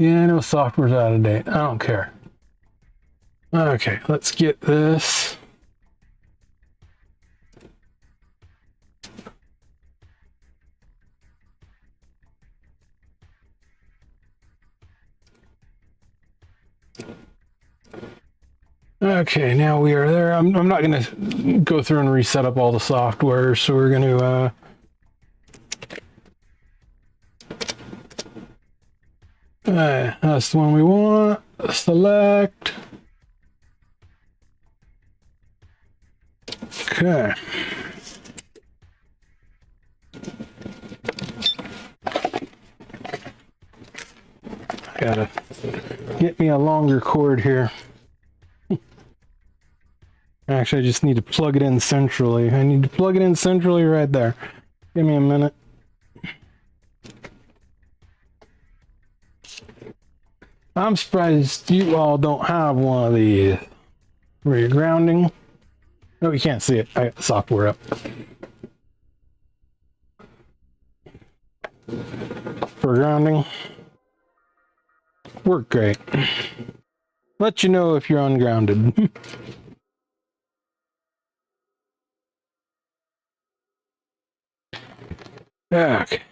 Yeah, I know software's out of date. I don't care. Okay, let's get this. Okay, now we are there. I'm not going to go through and reset up all the software, so we're going to that's the one we want. Select. Okay. Gotta get me a longer cord here. Actually, I just need to plug it in centrally. I need to plug it in centrally right there. Give me a minute. I'm surprised you all don't have one of these where you're grounding. Oh, you can't see it. I got the software up. For grounding. Work great. Let you know if you're ungrounded. Okay.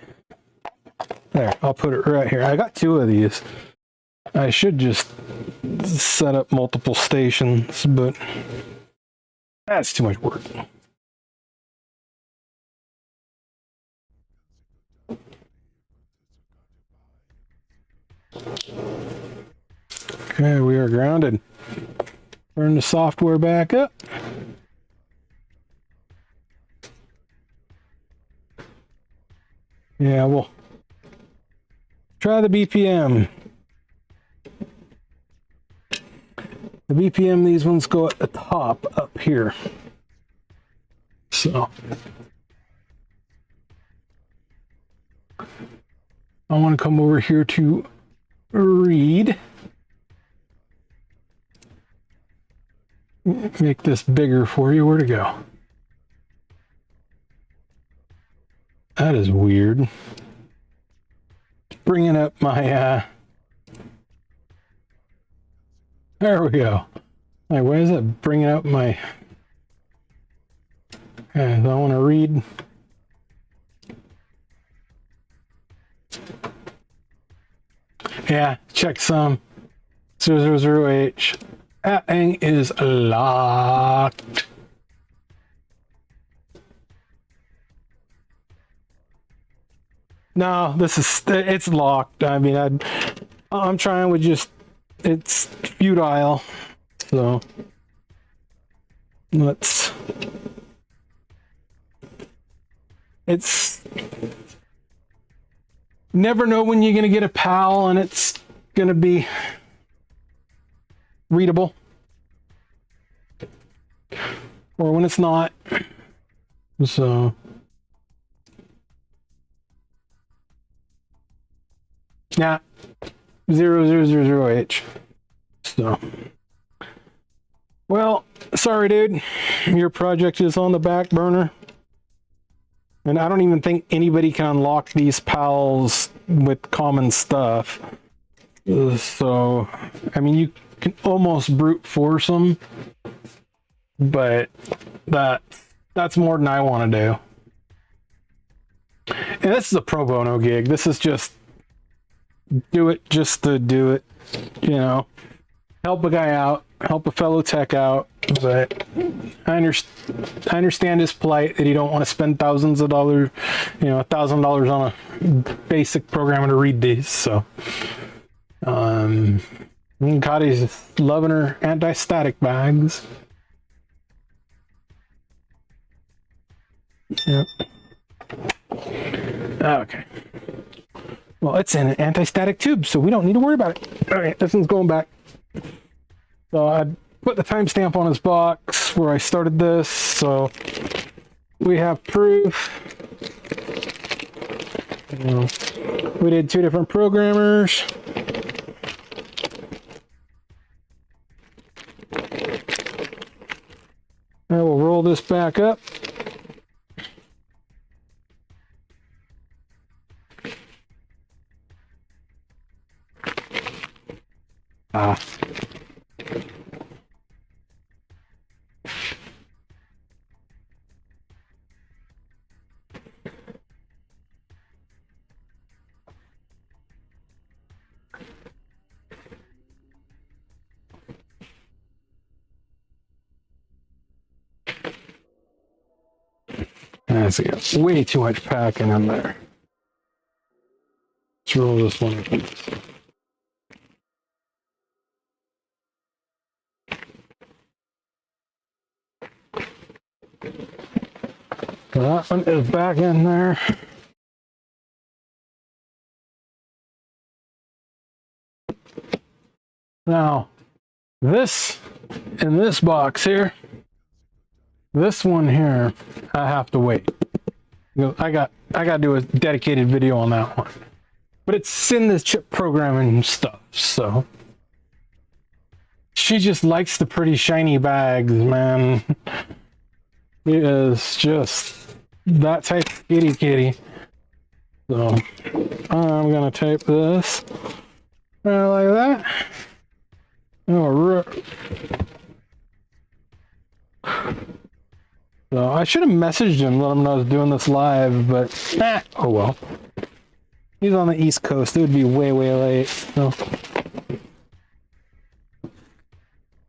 There, I'll put it right here. I got two of these. I should just set up multiple stations, but that's too much work. Okay, we are grounded. Turn the software back up. Yeah, we'll try the BPM. The BPM, these ones go at the top up here. So I want to come over here to read. Make this bigger for you. Where to go? That is weird. Bringing up my, there we go. Like, why is it bringing up my, okay, I want to read. Yeah, checksum 000H. That thing is locked. No, it's locked. I mean, I'm trying with just, it's futile. So it's never know when you're going to get a PAL and it's going to be readable. Or when it's not. So yeah, 000H. So, well, sorry, dude. Your project is on the back burner. And I don't even think anybody can unlock these PALs with common stuff. So, I mean, you can almost brute force them. But that's more than I want to do. And this is a pro bono gig. This is just do it just to do it, you know, help a guy out, help a fellow tech out. But I understand his plight that he don't want to spend thousands of dollars, you know, $1,000 on a basic programmer to read these. So Cottie's loving her anti-static bags. Yep. Okay. Well, it's in an anti-static tube, so we don't need to worry about it. All right, this one's going back. So I put the timestamp on his box where I started this, so we have proof. We did 2 different programmers. I will roll this back up. That's got way too much packing in there. Let's roll this one up. So that one is back in there. Now, this in this box here, this one here, I have to wait. I got to do a dedicated video on that one. But it's in the chip programming stuff, so. She just likes the pretty shiny bags, man. It is just that type of kitty. So, I'm gonna type this like that. Oh, so I should have messaged him, let him know I was doing this live, but oh well. He's on the East Coast. It would be way late. So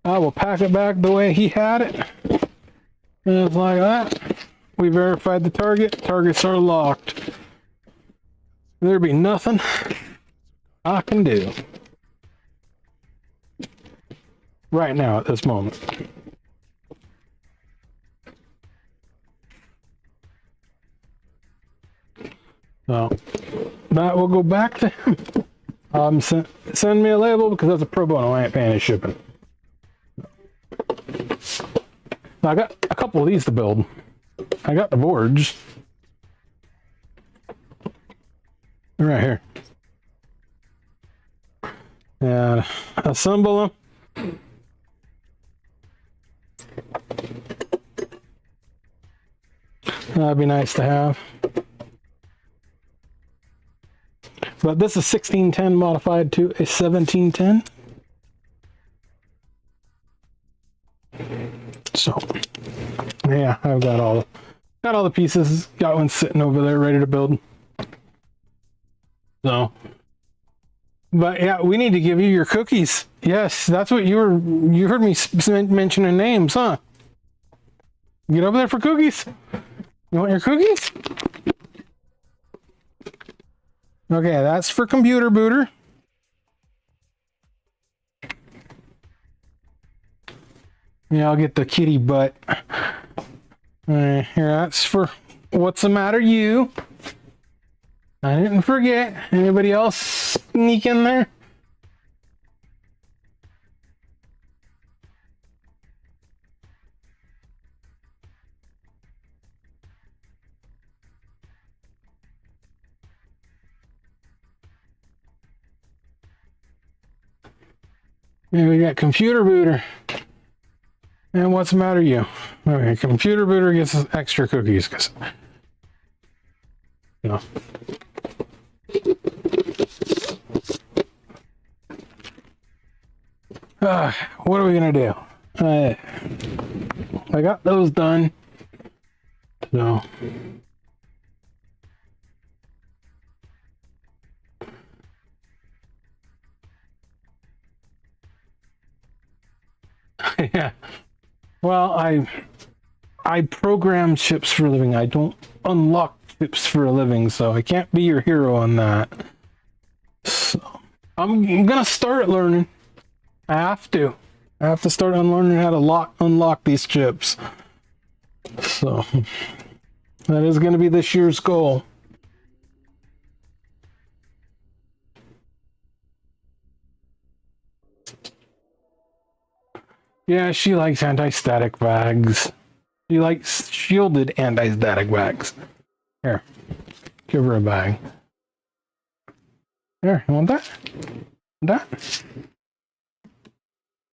I will pack it back the way he had it. And it's like that. We verified the target. Targets are locked. There'd be nothing I can do right now at this moment. So that will go back to him. Send me a label because that's a pro bono. I ain't paying his shipping. I got a couple of these to build. I got the boards. They're right here. And assemble them. That'd be nice to have. But this is 1610 modified to a 1710. So, yeah, I've got all the pieces. Got one sitting over there ready to build. So, but yeah, we need to give you your cookies. Yes, that's what you heard me mentioning names, huh? Get over there for cookies. You want your cookies? Okay, that's for computer booter. Yeah, I'll get the kitty butt. Alright, here, that's for what's the matter, you? I didn't forget. Anybody else sneak in there? Yeah, we got computer booter. And what's the matter, you? Okay, computer booter gets extra cookies, because you know. What are we gonna do? I got those done. So yeah. Well, I program chips for a living. I don't unlock chips for a living, so I can't be your hero on that. So I'm gonna start learning. I have to start unlearning how to unlock these chips. So that is gonna be this year's goal. Yeah, she likes anti-static bags. She likes shielded anti-static bags. Here, give her a bag. Here, you want that? Want that?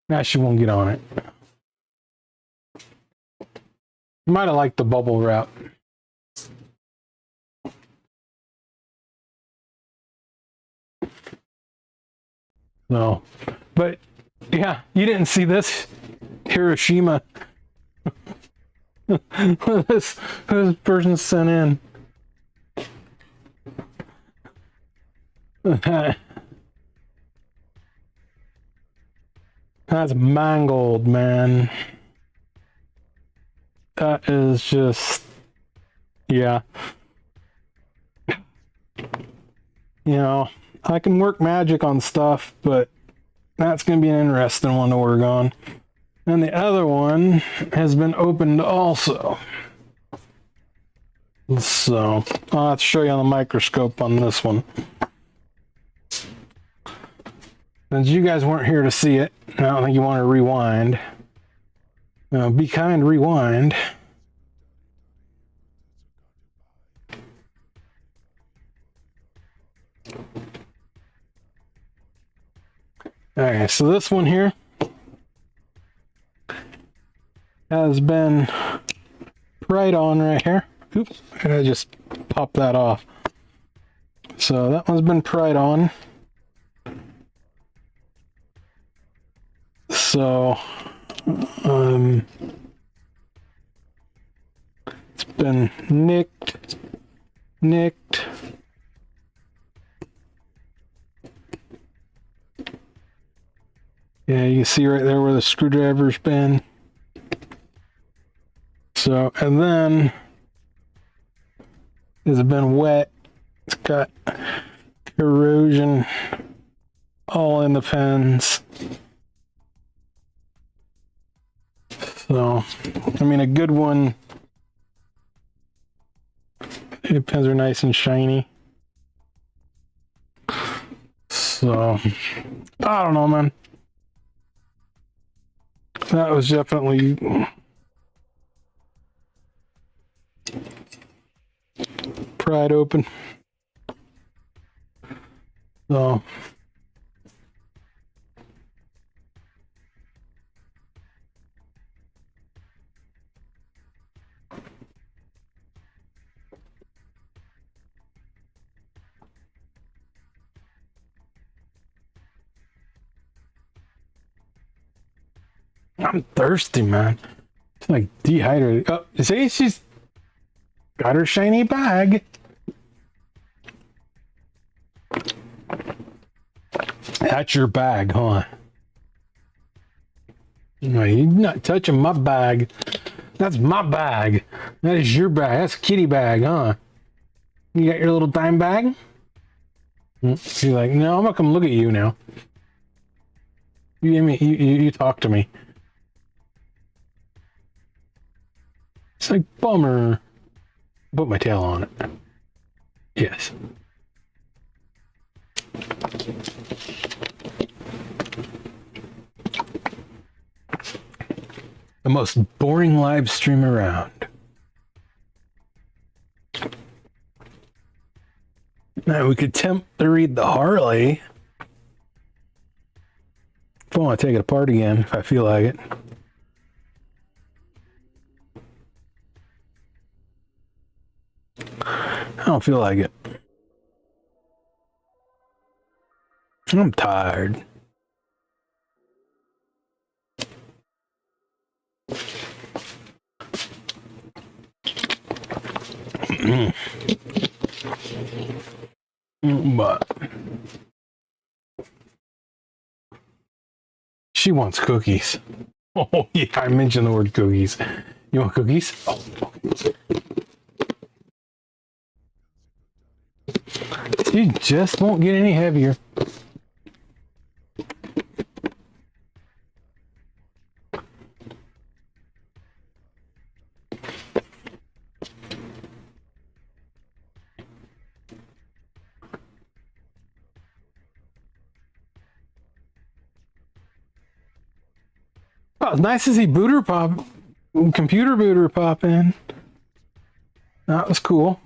Nah, she won't get on it. You might have liked the bubble wrap. No, but yeah, you didn't see this Hiroshima. this person sent in. That's mangled, man. That is just, yeah. You know, I can work magic on stuff, but that's going to be an interesting one to work on. And the other one has been opened also. So I'll have to show you on the microscope on this one. Since you guys weren't here to see it, I don't think you want to rewind. Be kind, rewind. Okay, so this one here has been pried on right here. Oops, I just popped that off. So that one's been pried on. So it's been nicked. Yeah, you can see right there where the screwdriver's been. So, and then it's been wet. It's got corrosion all in the pins. So, I mean, a good one. The pins are nice and shiny. So, I don't know, man. That was definitely pried open. So, I'm thirsty, man. It's like dehydrated. Oh, see, she's got her shiny bag. That's your bag, huh? No, you're not touching my bag. That's my bag. That is your bag. That's a kitty bag, huh? You got your little dime bag? You're like, no, I'm gonna come look at you now. You talk to me. It's like, bummer. Put my tail on it. Yes. The most boring live stream around. Now we could attempt to read the Harley. If I want to take it apart again, if I feel like it. I don't feel like it. I'm tired. But she wants cookies. Oh yeah, I mentioned the word cookies. You want cookies? Oh, okay. You just won't get any heavier. Oh, it's nice to see computer booter pop in. That was cool.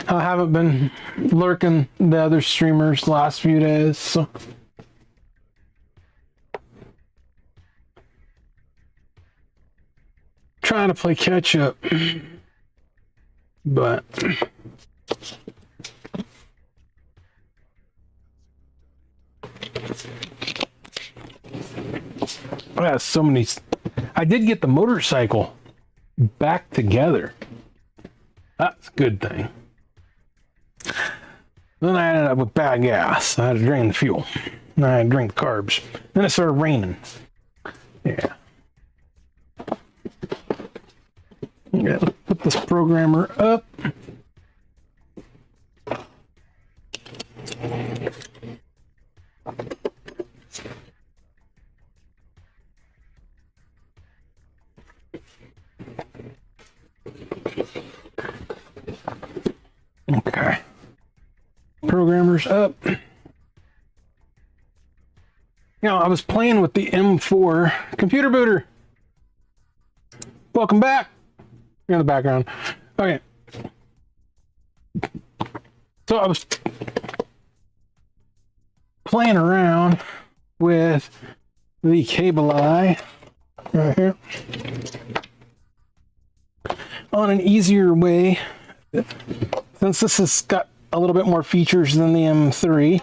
I haven't been lurking the other streamers the last few days, so. Trying to play catch up, but. I have so many. I did get the motorcycle back together. That's a good thing. Then I ended up with bad gas. I had to drain the fuel. Then I had to drink the carbs. Then it started raining. Yeah. Yeah, let's put this programmer up. Okay. Programmer's up. Now, I was playing with the M4 computer booter. Welcome back. You're in the background. Okay. So I was playing around with the cable eye right here on an easier way. Since this has got a little bit more features than the M3.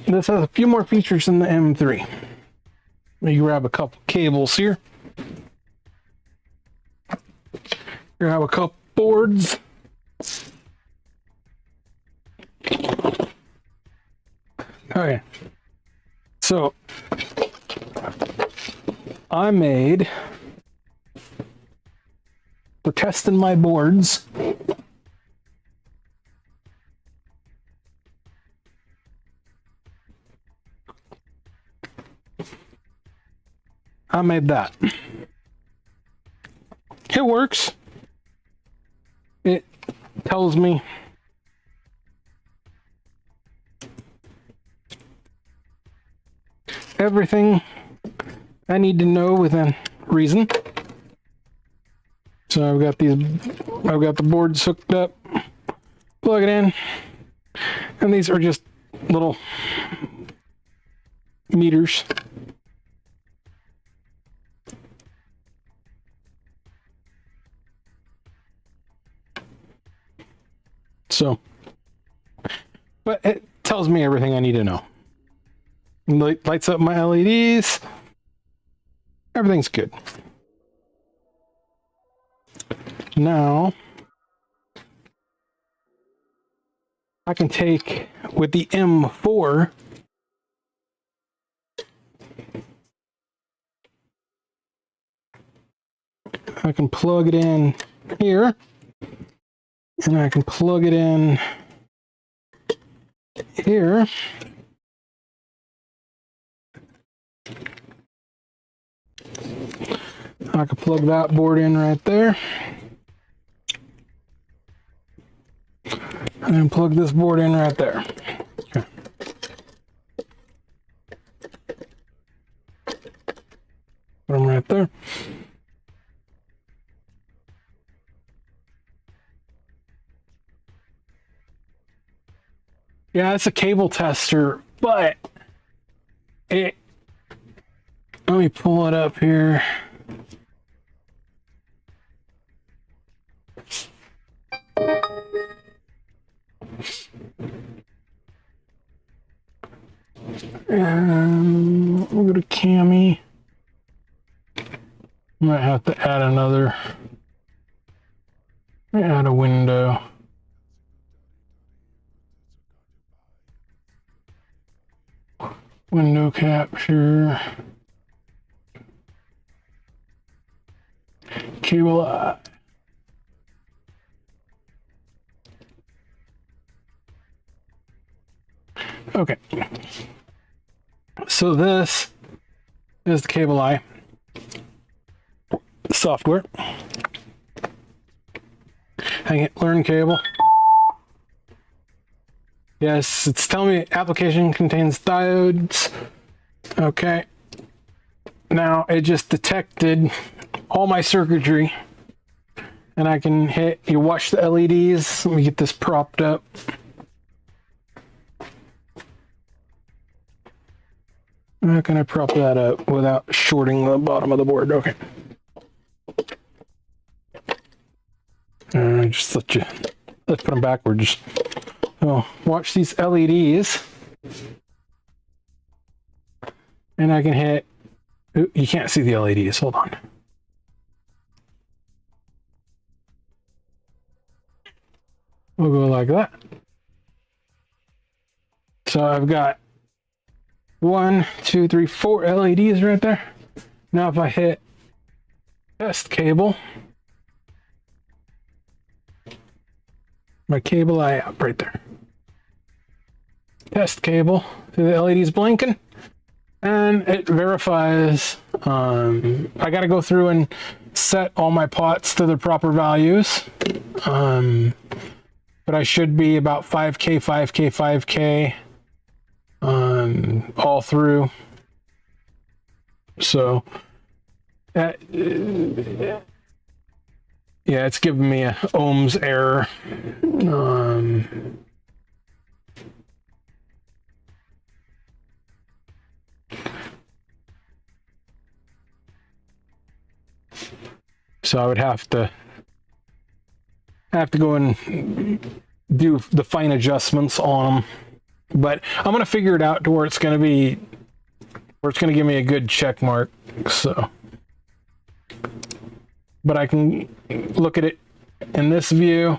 This has a few more features than the M3. Let me grab a couple cables here. Grab a couple boards. Okay, so I made, for testing my boards, I made that. It works. It tells me everything I need to know within reason. So I've got the boards hooked up, plug it in, and these are just little meters. So, but it tells me everything I need to know. Lights up my LEDs. Everything's good. Now, I can take with the M4 I can plug it in here, and I can plug it in here. I can plug that board in right there. And then plug this board in right there. Okay. Put them right there. Yeah, it's a cable tester, but let me pull it up here. We'll go to Cami. Might have to add add a window. Window capture. Cable eye. Okay. So this is the cable eye software. Hang it, learn cable. Yes, it's telling me application contains diodes. Okay. Now it just detected all my circuitry. And I can hit, you watch the LEDs. Let me get this propped up. How can I prop that up without shorting the bottom of the board? Okay. Just let's put them backwards. So watch these LEDs. And I can hit, ooh, you can't see the LEDs, hold on. We'll go like that. So I've got 1, 2, 3, 4 LEDs right there. Now if I hit test cable, my cable eye up right there. Test cable, see the LEDs blinking, and it verifies. I got to go through and set all my pots to their proper values. But I should be about 5K, 5K, 5K all through. So, yeah, it's giving me a ohms error. So I would have to go and do the fine adjustments on them, but I'm going to figure it out to where it's going to give me a good check mark. So, but I can look at it in this view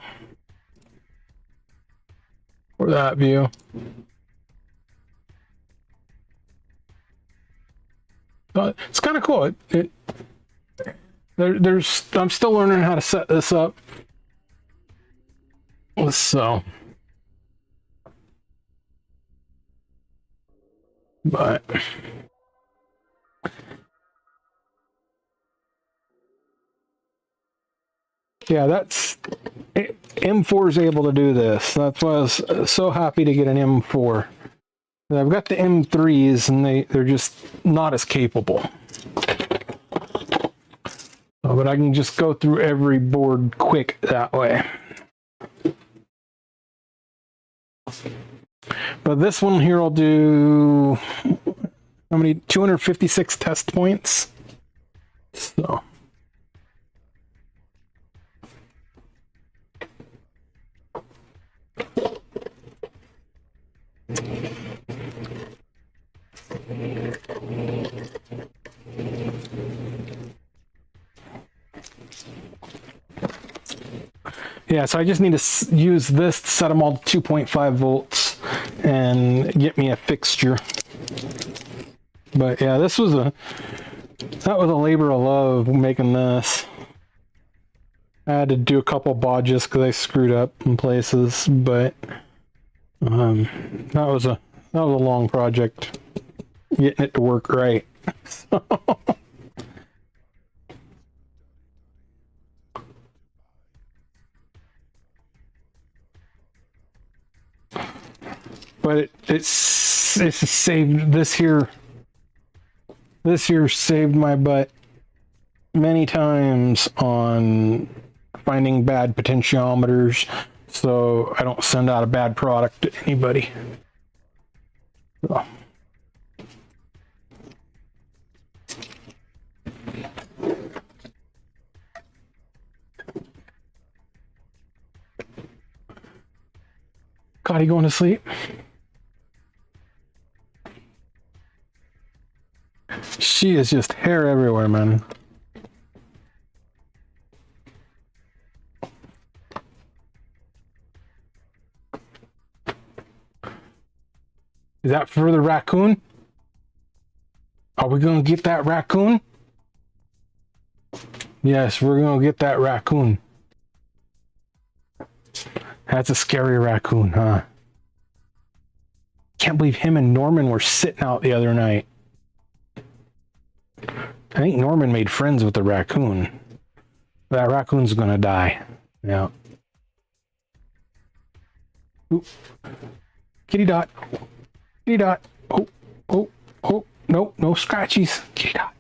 or that view. But it's kind of cool. I'm still learning how to set this up. So, but yeah, that's M4 is able to do this. That's why I was so happy to get an M4. I've got the M3s and they're just not as capable. But I can just go through every board quick that way. But this one here will do how many? 256 test points. So. Yeah, so I just need to use this to set them all to 2.5 volts and get me a fixture. But yeah, that was a labor of love making this. I had to do a couple bodges because I screwed up in places, but that was a long project getting it to work right. But it's saved this here. This here saved my butt many times on finding bad potentiometers, so I don't send out a bad product to anybody. So. Cottie going to sleep? She is just hair everywhere, man. Is that for the raccoon? Are we gonna get that raccoon? Yes, we're gonna get that raccoon. That's a scary raccoon, huh? Can't believe him and Norman were sitting out the other night. I think Norman made friends with the raccoon. That raccoon's gonna die. Yeah. Ooh. Kitty dot. Kitty dot. Oh, oh, oh. No, no scratchies. Kitty dot.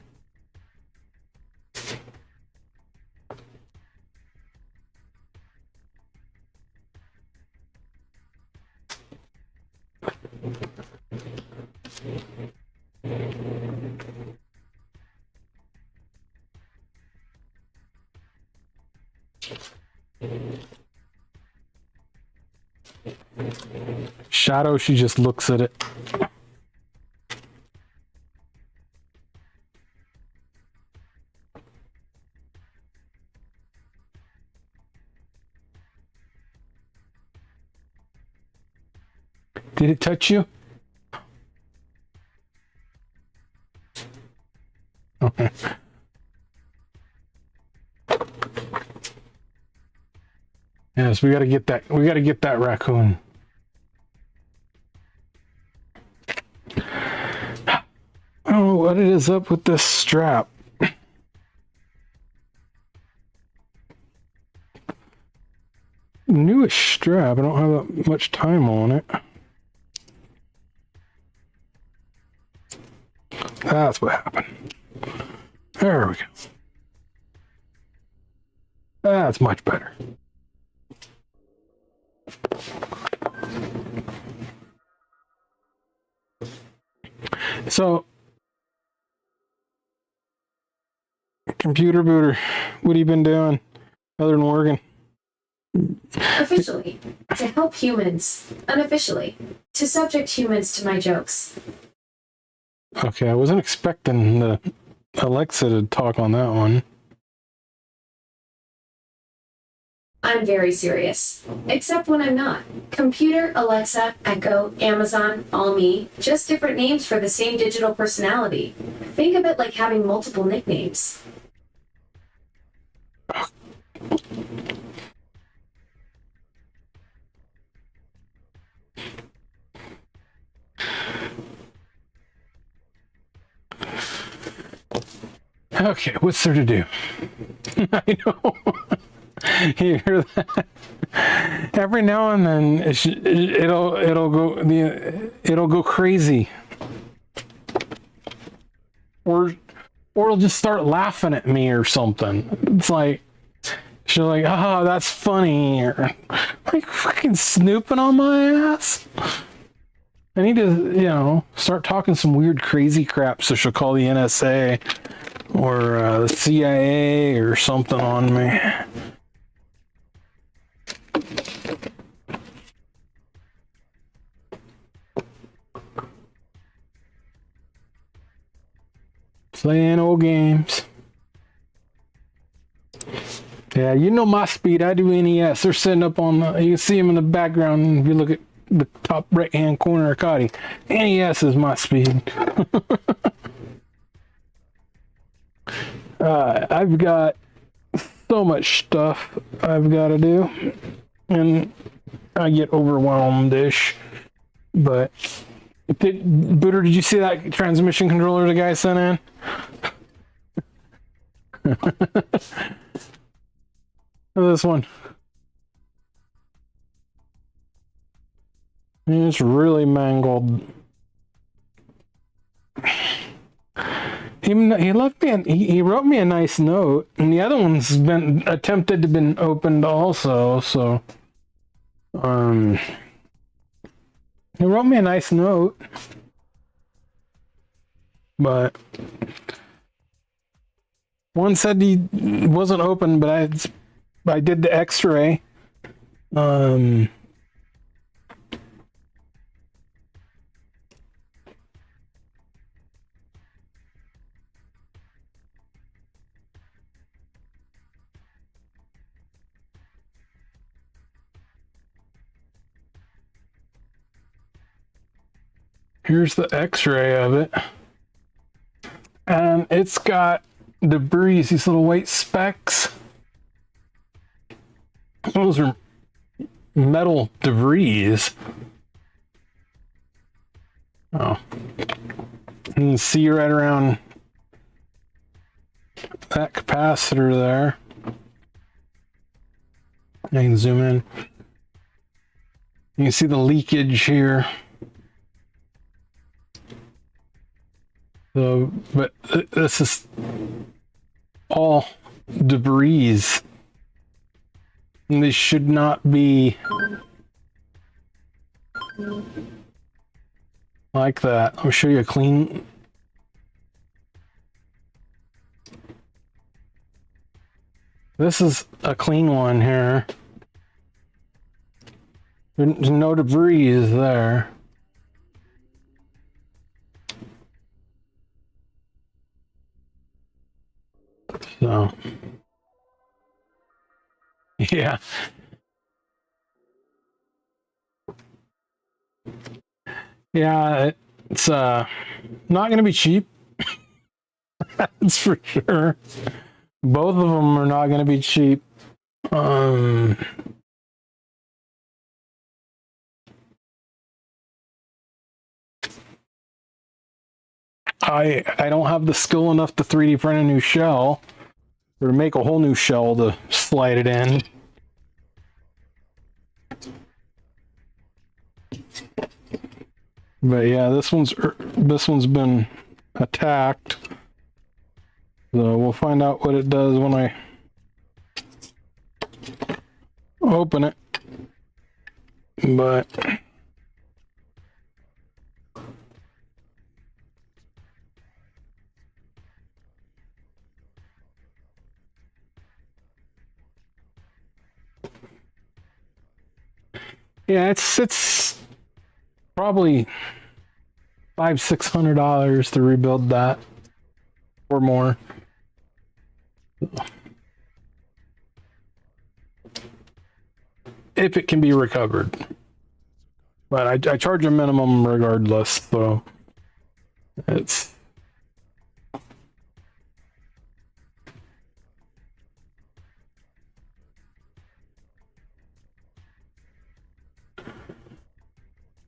Shadow, she just looks at it. Did it touch you? Okay. Yes, we gotta get that. We gotta get that raccoon. I don't know what it is up with this strap. Newish strap. I don't have that much time on it. That's what happened. There we go. That's much better. So, computer booter, what have you been doing other than working? Officially, to help humans. Unofficially, to subject humans to my jokes. Okay, I wasn't expecting the Alexa to talk on that one. I'm very serious. Except when I'm not. Computer, Alexa, Echo, Amazon, all me. Just different names for the same digital personality. Think of it like having multiple nicknames. Okay, what's there to do? I know. You hear that? Every now and then it'll go crazy, or it'll just start laughing at me or something. It's like she's like, "Ah, that's funny," or like fucking snooping on my ass. I need to, start talking some weird, crazy crap so she'll call the NSA or the CIA or something on me. Playing old games. Yeah, you know my speed. I do NES. They're sitting up on the, you can see them in the background if you look at the top right hand corner of Cottie. NES is my speed. I've got so much stuff I've got to do, and I get overwhelmed-ish. But Booter, did you see that transmission controller the guy sent in? This one. It's really mangled. He left me. He wrote me a nice note, and the other one's been attempted to been opened also. So, he wrote me a nice note, but one said he wasn't open, but I did the X-ray. Here's the X-ray of it, and it's got debris, these little white specks. Those are metal debris. Oh, you can see right around that capacitor there. I can zoom in. You can see the leakage here. So, but this is all debris. And they should not be like that. I'll show you a clean. This is a clean one here. There's no debris there. So, yeah. Yeah, it's not going to be cheap. That's for sure. Both of them are not going to be cheap. I don't have the skill enough to 3D print a new shell or to make a whole new shell to slide it in. But yeah, this one's been attacked. So we'll find out what it does when I open it. But yeah, it's probably $500-600 to rebuild that or more. If it can be recovered. But I charge a minimum regardless, so it's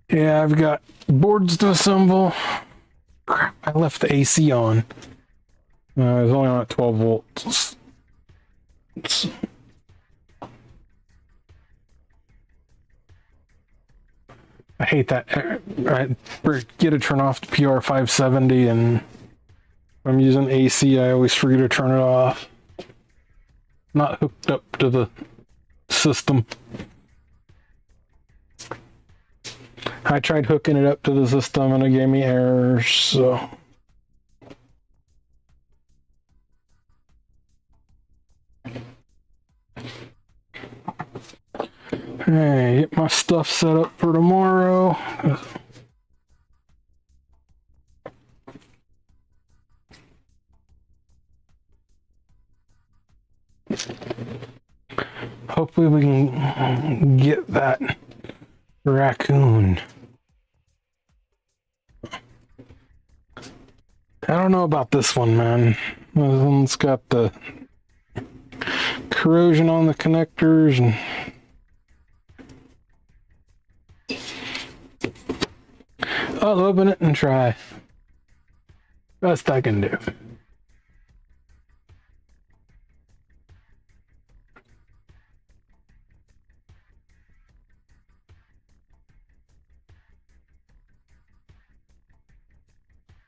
yeah, I've got boards to assemble. Crap, I left the AC on. It was only on at 12 volts. I hate that. I forget to turn off the PR570, and if I'm using AC, I always forget to turn it off. Not hooked up to the system. I tried hooking it up to the system and it gave me errors, so. Hey, get my stuff set up for tomorrow. Hopefully we can get that raccoon. I don't know about this one, man. This one's got the corrosion on the connectors and I'll open it and try. Best I can do.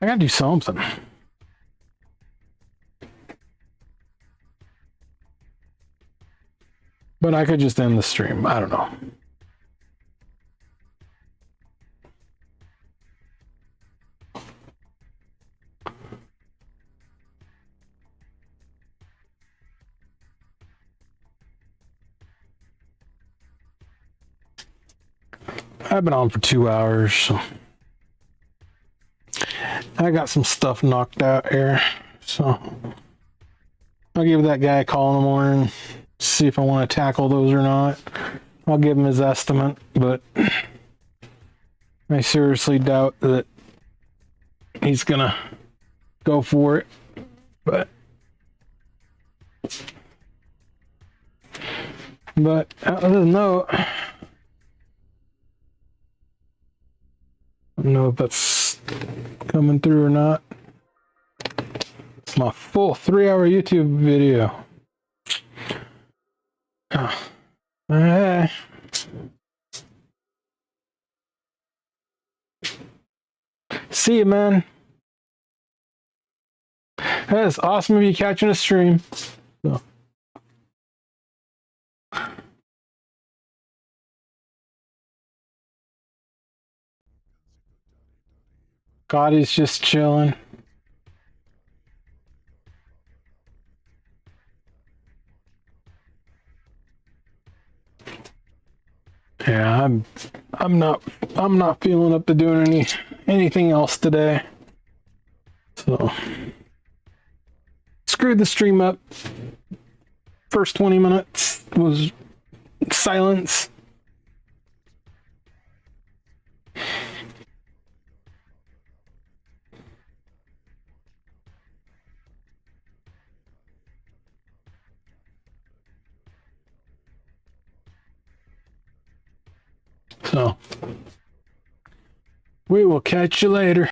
I gotta do something. But I could just end the stream. I don't know. I've been on for 2 hours, so I got some stuff knocked out here. So I'll give that guy a call in the morning, see if I want to tackle those or not. I'll give him his estimate, but I seriously doubt that he's gonna go for it. But other than that, I don't know if that's coming through or not. It's my full 3-hour YouTube video. Oh. See you, man. That is awesome of you catching a stream. So. Cottie's just chilling. Yeah, I'm not feeling up to doing anything else today. So screwed the stream up. First 20 minutes was silence. So we will catch you later.